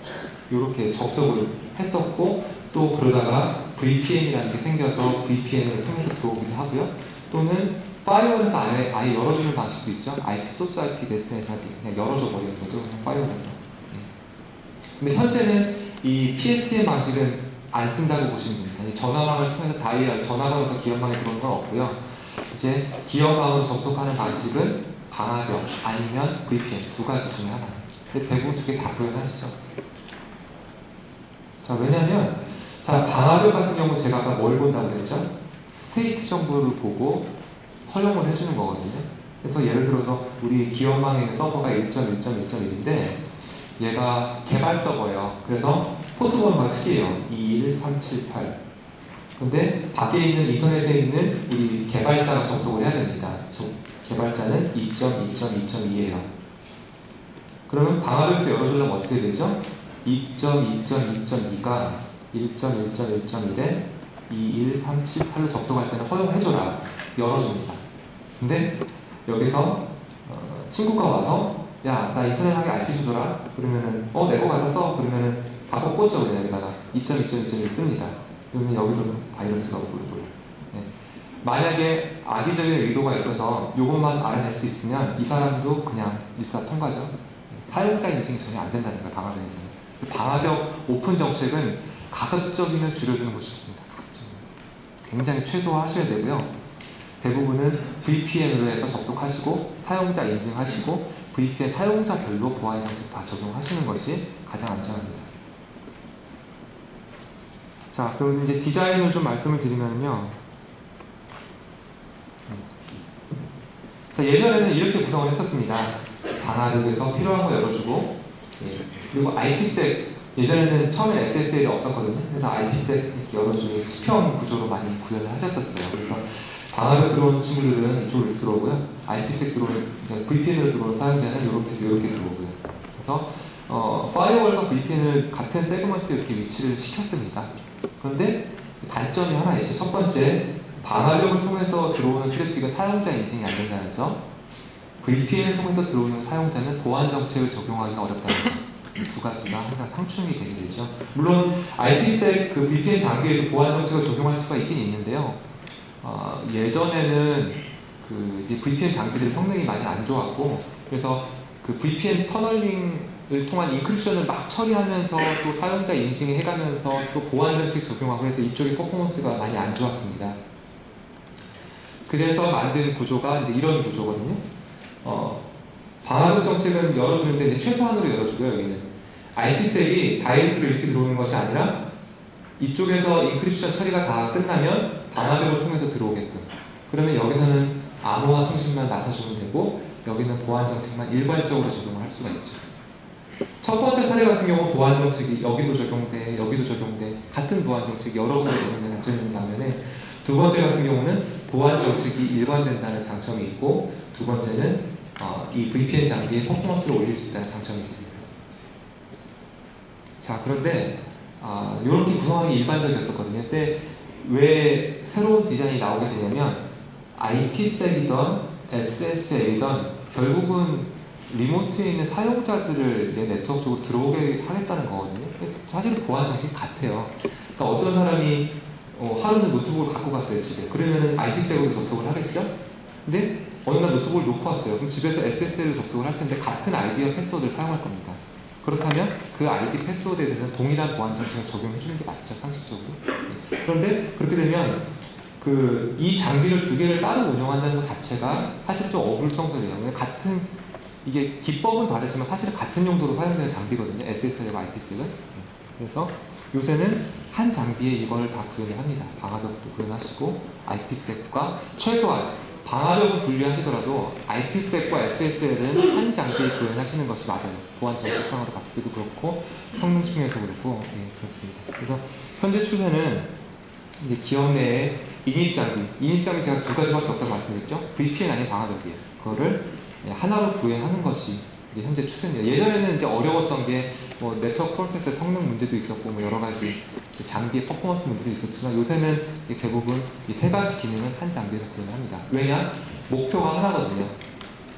이렇게 접속을 했었고, 또 그러다가 VPN이라는 게 생겨서 VPN을 통해서 들어오기도 하고요. 또는 파이어에서 아예 열어주는 방식도 있죠. 소스 IP 데스티네이션이 그냥 열어줘 버리는 거죠, 그냥 파이어에서. 근데 현재는 이 PSTN 방식은 안 쓴다고 보시면 됩니다. 전화망을 통해서 전화 걸어서 기업망에 들어오는 건 없고요. 이제 기업망으로 접속하는 방식은 방화벽 아니면 VPN 두 가지 중에 하나예요. 근데 대부분 두 개 다 구현하시죠. 자, 왜냐면 방화벽 같은 경우는 제가 아까 뭘 본다고 그랬죠? 스테이트 정보를 보고 허용을 해주는 거거든요. 그래서 예를 들어서 우리 기업망에 있는 서버가 1.1.1.1인데 얘가 개발 서버예요. 그래서 포트 번호가 특이해요. 21378. 근데 밖에 있는 인터넷에 있는 우리 개발자가 접속을 해야 됩니다. 개발자는 2.2.2.2예요. 그러면 방화벽에서 열어주려면 어떻게 되죠? 2.2.2.2가 1.1.1.1에 21378로 접속할 때는 허용해줘라. 열어줍니다. 근데 여기서 친구가 와서 야, 나 인터넷 하게 IP 좀 줘라. 그러면은 내 거 같았어. 그러면은 바꿔 꽂죠. 그냥 여기다가 2.2.2.1 씁니다. 그러면 여기서 바이러스가 오고 네. 만약에 악의적인 의도가 있어서 이것만 알아낼 수 있으면 이 사람도 그냥 일사통과죠. 사용자 인증이 전혀 안 된다는 거예요, 방화벽에서는. 방화벽 오픈 정책은 가급적이면 줄여주는 것이 좋습니다. 굉장히 최소화하셔야 되고요. 대부분은 VPN으로 해서 접속하시고 사용자 인증하시고 VPN 사용자별로 보안 정책 다 적용하시는 것이 가장 안전합니다. 자, 그럼 이제 디자인을 좀 말씀을 드리면요. 자, 예전에는 이렇게 구성을 했었습니다. 방화벽에서 필요한 거 열어주고, 예. 그리고 IPsec, 예전에는 처음에 SSL이 없었거든요. 그래서 IPsec 이렇게 열어주고 수평 구조로 많이 구현을 하셨었어요. 그래서 방화벽 들어온 친구들은 이쪽으로 들어오고요. IPsec 들어오는, VPN으로 들어온 사용자는 이렇게 해서 이렇게 들어오고요. 그래서 파이어월과 VPN을 같은 세그먼트에 이렇게 위치를 시켰습니다. 그런데 단점이 하나 있죠. 첫 번째, 방화벽을 통해서 들어오는 트래픽은 사용자 인증이 안 된다는 점, VPN을 통해서 들어오는 사용자는 보안 정책을 적용하기가 어렵다는 점, 이 두 가지가 항상 상충이 되게 되죠. 물론 IPsec 그 VPN 장비에도 보안 정책을 적용할 수가 있긴 있는데요. 예전에는 그 이제 VPN 장비들의 성능이 많이 안 좋았고, 그래서 그 VPN 터널링을 통한 인크립션을 막 처리하면서 또 사용자 인증을 해가면서 또 보안 정책 적용하고 해서 이쪽의 퍼포먼스가 많이 안 좋았습니다. 그래서 만든 구조가 이제 이런 구조거든요. 방화벽 정책은 열어주는데 이제 최소한으로 열어주고요. 여기는 IPsek이 다이렉트로 이렇게 들어오는 것이 아니라 이쪽에서 인크립션 처리가 다 끝나면 방화벽을 통해서 들어오게끔. 그러면 여기서는 암호화 통신만 나타주면 되고 여기는 보안 정책만 일괄적으로 적용을 할 수가 있죠. 첫 번째 사례 같은 경우 보안 정책이 여기도 적용돼, 여기도 적용돼, 같은 보안 정책이 여러 군데 적용되는 장점이 있는 반면에 두 번째 같은 경우는 보안 정책이 일관된다는 장점이 있고, 두 번째는 이 VPN 장비의 퍼포먼스를 올릴 수 있다는 장점이 있습니다. 자, 그런데 이렇게 구성하기 일반적이었었거든요. 근데 왜 새로운 디자인이 나오게 되냐면 IPsek이던 SSA던 결국은 리모트에 있는 사용자들을 내 네트워크 쪽으로 들어오게 하겠다는 거거든요. 사실은 보안 정책이 같아요. 그러니까 어떤 사람이 하루는 노트북을 갖고 갔어요, 집에. 그러면은 IPsek으로 접속을 하겠죠? 근데 어느 날 노트북을 놓고 왔어요. 그럼 집에서 SSL로 접속을 할 텐데 같은 아이디와 패스워드를 사용할 겁니다. 그렇다면 그 아이디 패스워드에 대해서는 동일한 보안 정책을 적용해 주는 게 맞죠, 상식적으로. 그런데 그렇게 되면 이 장비를 두 개를 따로 운영한다는 것 자체가 사실 좀 어불성설이에요. 같은, 이게 기법은 다르지만 사실은 같은 용도로 사용되는 장비거든요. SSL과 IPsek은. 그래서 요새는 한 장비에 이걸 다 구현을 합니다. 방화벽도 구현하시고 IPsek과 최소한 방화벽은 분리하시더라도 IPsek과 SSL은 한 장비에 구현하시는 것이 맞아요. 보안 정책상으로 봤을 때도 그렇고 성능 측면에서 그렇고, 예, 그렇습니다. 그래서 현재 추세는 이제 기업 내에 인입 장비 제가 두 가지밖에 없다고 말씀드렸죠. VPN 아닌 방화벽이에요. 그거를 하나로 구현하는 것이 이제 현재 추세입니다. 예전에는 이제 어려웠던 게 뭐 네트워크 프로세스의 성능 문제도 있었고 뭐 여러 가지 장비의 퍼포먼스 문제도 있었지만 요새는 대부분 이 세 가지 기능은 한 장비에서 구현합니다. 왜냐? 목표가 하나거든요.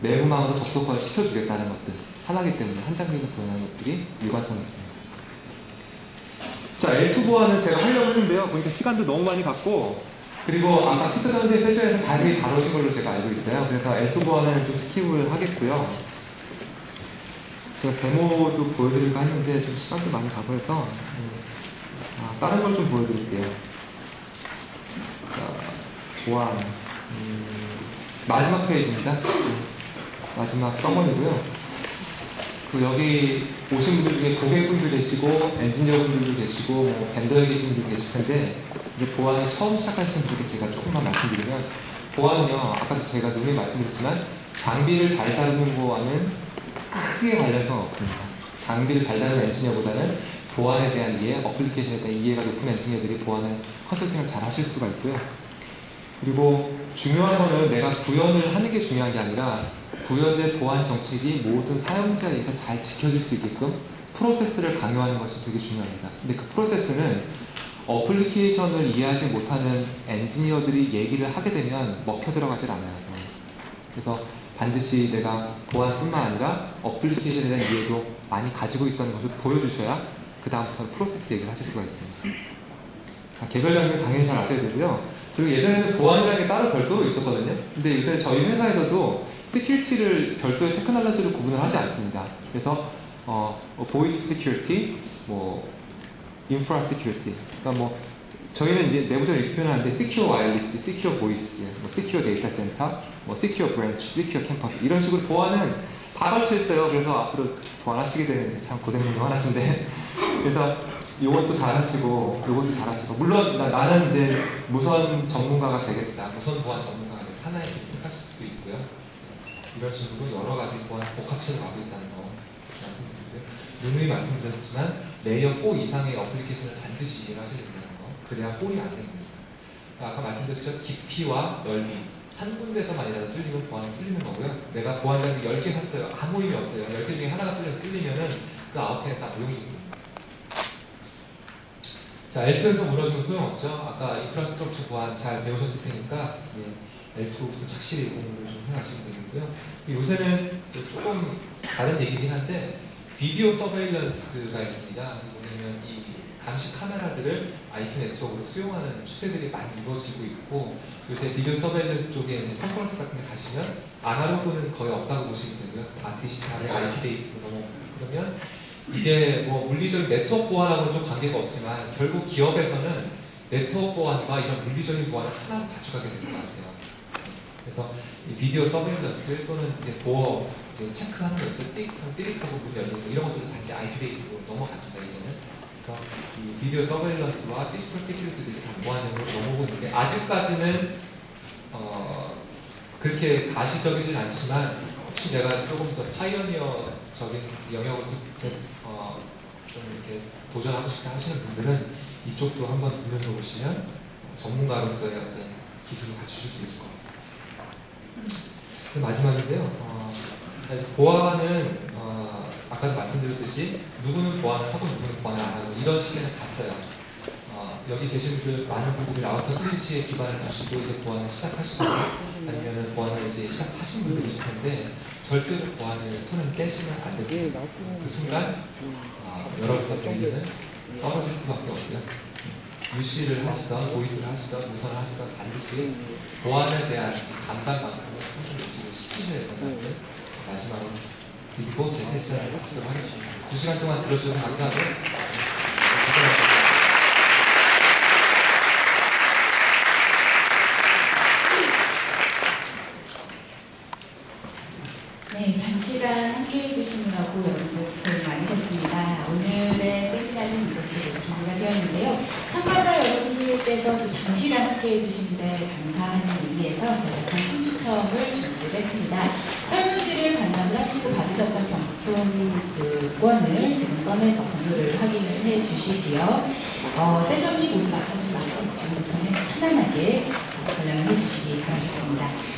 내부망으로 접속을 시켜주겠다는 것들 하나이기 때문에 한 장비에서 구현하는 것들이 일관성이 있습니다. 자, L2 보안은 제가 하려고 했는데요. 보니까 시간도 너무 많이 갔고, 그리고 아까 피터 선생님 세션에서 자세히 다루신 걸로 제가 알고 있어요. 그래서 L2 보안은 좀 스킵을 하겠고요. 제가 데모도 보여드릴까 했는데 좀 시간도 많이 가버려서 다른 걸 좀 보여드릴게요. 자, 보안 마지막 페이지입니다. 마지막 서머니고요. 여기 오신 분들 중에 고객분들 계시고 엔지니어분들도 계시고 뭐 벤더에 계신 분들 계실 텐데 이제 보안을 처음 시작하시는 분들께 제가 조금만 말씀드리면, 보안은요, 아까도 제가 누누이 말씀드렸지만 장비를 잘 다루는 거와는 크게 관련성 없습니다. 장비를 잘 다루는 엔지니어보다는 보안에 대한 이해, 어플리케이션에 대한 이해가 높은 엔지니어들이 보안을 컨설팅을 잘 하실 수가 있고요. 그리고 중요한 거는 내가 구현을 하는 게 중요한 게 아니라 구현된 보안 정책이 모든 사용자에 의해서 잘 지켜질 수 있게끔 프로세스를 강요하는 것이 되게 중요합니다. 근데 그 프로세스는 어플리케이션을 이해하지 못하는 엔지니어들이 얘기를 하게 되면 먹혀 들어가질 않아요. 그래서 반드시 내가 보안뿐만 아니라 어플리케이션에 대한 이해도 많이 가지고 있다는 것을 보여주셔야 그 다음부터는 프로세스 얘기를 하실 수가 있습니다. 자, 개별 장비는 당연히 잘 아셔야 되고요. 그리고 예전에는 보안이라는 게 따로 별도로 있었거든요. 근데 요새 저희 회사에서도 시큐리티를 별도의 테크놀로지를 구분을 하지 않습니다. 그래서 보이스 시큐리티, 뭐 인프라 시큐리티, 그러니까 뭐 저희는 이제 내부적으로 이렇게 표현하는데 시큐어 와이어리스, 시큐어 보이스, 뭐 시큐어 데이터 센터, 뭐 시큐어 브랜치, 시큐어 캠퍼스 이런 식으로 보안은 다 걸쳐 있어요. 그래서 앞으로 보안하시게 되면 참 고생이 많으신데 그래서 요것도 잘하시고 요것도 잘하시고 물론 나는 이제 무선 전문가가 되겠다, 무선 보안 전문가가 되겠다 하나의 기준을 하실 수도 있고요. 이런 식으로 여러 가지 보안 복합체로 가고 있다는 거 말씀드리고요. 누누이 말씀드렸지만 레이어 4 이상의 어플리케이션을 반드시 이해를 하셔야 된다는 거. 그래야 홀이 안 생깁니다. 자, 아까 말씀드렸죠. 깊이와 넓이 한 군데서만이라도 뚫리면 보안이 뚫리는 거고요. 내가 보안 장비 10개 샀어요. 아무 의미 없어요. 10개 중에 하나가 뚫려서 뚫리면은 그 9개는 다 무용지물입니다. 자, L2에서 무너지면 소용없죠. 아까 인프라스트럭처 보안 잘 배우셨을 테니까 L2부터 착실히 공부를 좀 해가시면 되겠고요. 요새는 조금 다른 얘기긴 한데 비디오 서베일런스가 있습니다. 뭐냐면 이 감시 카메라들을 IP 네트워크로 수용하는 추세들이 많이 이루어지고 있고, 요새 비디오 서베일런스 쪽에 이제 컨퍼런스 같은 데 가시면 아날로그는 거의 없다고 보시면 되고요. 다 디지털의 IP 베이스로 넘어오고, 그러면 이게 뭐 물리적인 네트워크 보안하고는 좀 관계가 없지만 결국 기업에서는 네트워크 보안과 이런 물리적인 보안을 하나로 가져가게 될 것 같아요. 그래서 이 비디오 서베일런스 또는 이제 도어 이제 체크하는 거 있죠. 띠릭하고 문 열리는 거, 이런 것들도 다 이제 IP 베이스로 넘어갑니다, 이제는. 그래서 이 비디오 서베일런스와 디지털 시큐리티도 이제 다 보안형으로 넘어오고 있는데, 아직까지는 그렇게 가시적이진 않지만 혹시 내가 조금 더 파이오니어적인 영역을 좀 이렇게 도전하고 싶다 하시는 분들은 이쪽도 한번 눈여겨보시면 전문가로서의 어떤 기술을 갖추실 수 있을 것 같습니다. 마지막인데요. 보안은 아까도 말씀드렸듯이 누구는 보안을 하고 누구는 보안을 안 하고 이런 시대는 갔어요. 여기 계신 분들 많은 분들이 라우터 스위치에 기반을 두시고 이제 보안을 시작하시거나 아니면 보안을 이제 시작하신 분들이실 텐데, 절대로 보안을 손을 떼시면 안 됩니다. 그 순간 여러분의 권리는 떨어질 수밖에 없고요. 유시를 하시던, 보이스를 하시던, 무선을 하시던 반드시 보안에 대한 감각만큼은 항상 유지를 시키셔야 된다는 말씀 마지막으로 드리고 제 세션을 마치도록 하겠습니다. 2시간 동안 들어주셔서 감사하고요. 네, 장시간 함께 해주시느라고 여러분들 고생 많으셨습니다. 오늘의 세미나는 이것으로 종료가 되었는데요. 참가자 여러분들께서 또 장시간 함께 해주시는데 감사하는 의미에서 제가 경품 추첨을 준비를 했습니다. 설문지를 반납을 하시고 받으셨던 경품 권을 지금 꺼내서 번호를 확인을 해 주시고요. 세션이 모두 마쳐진 만큼 지금부터는 편안하게 관람을 해 주시기 바라겠습니다.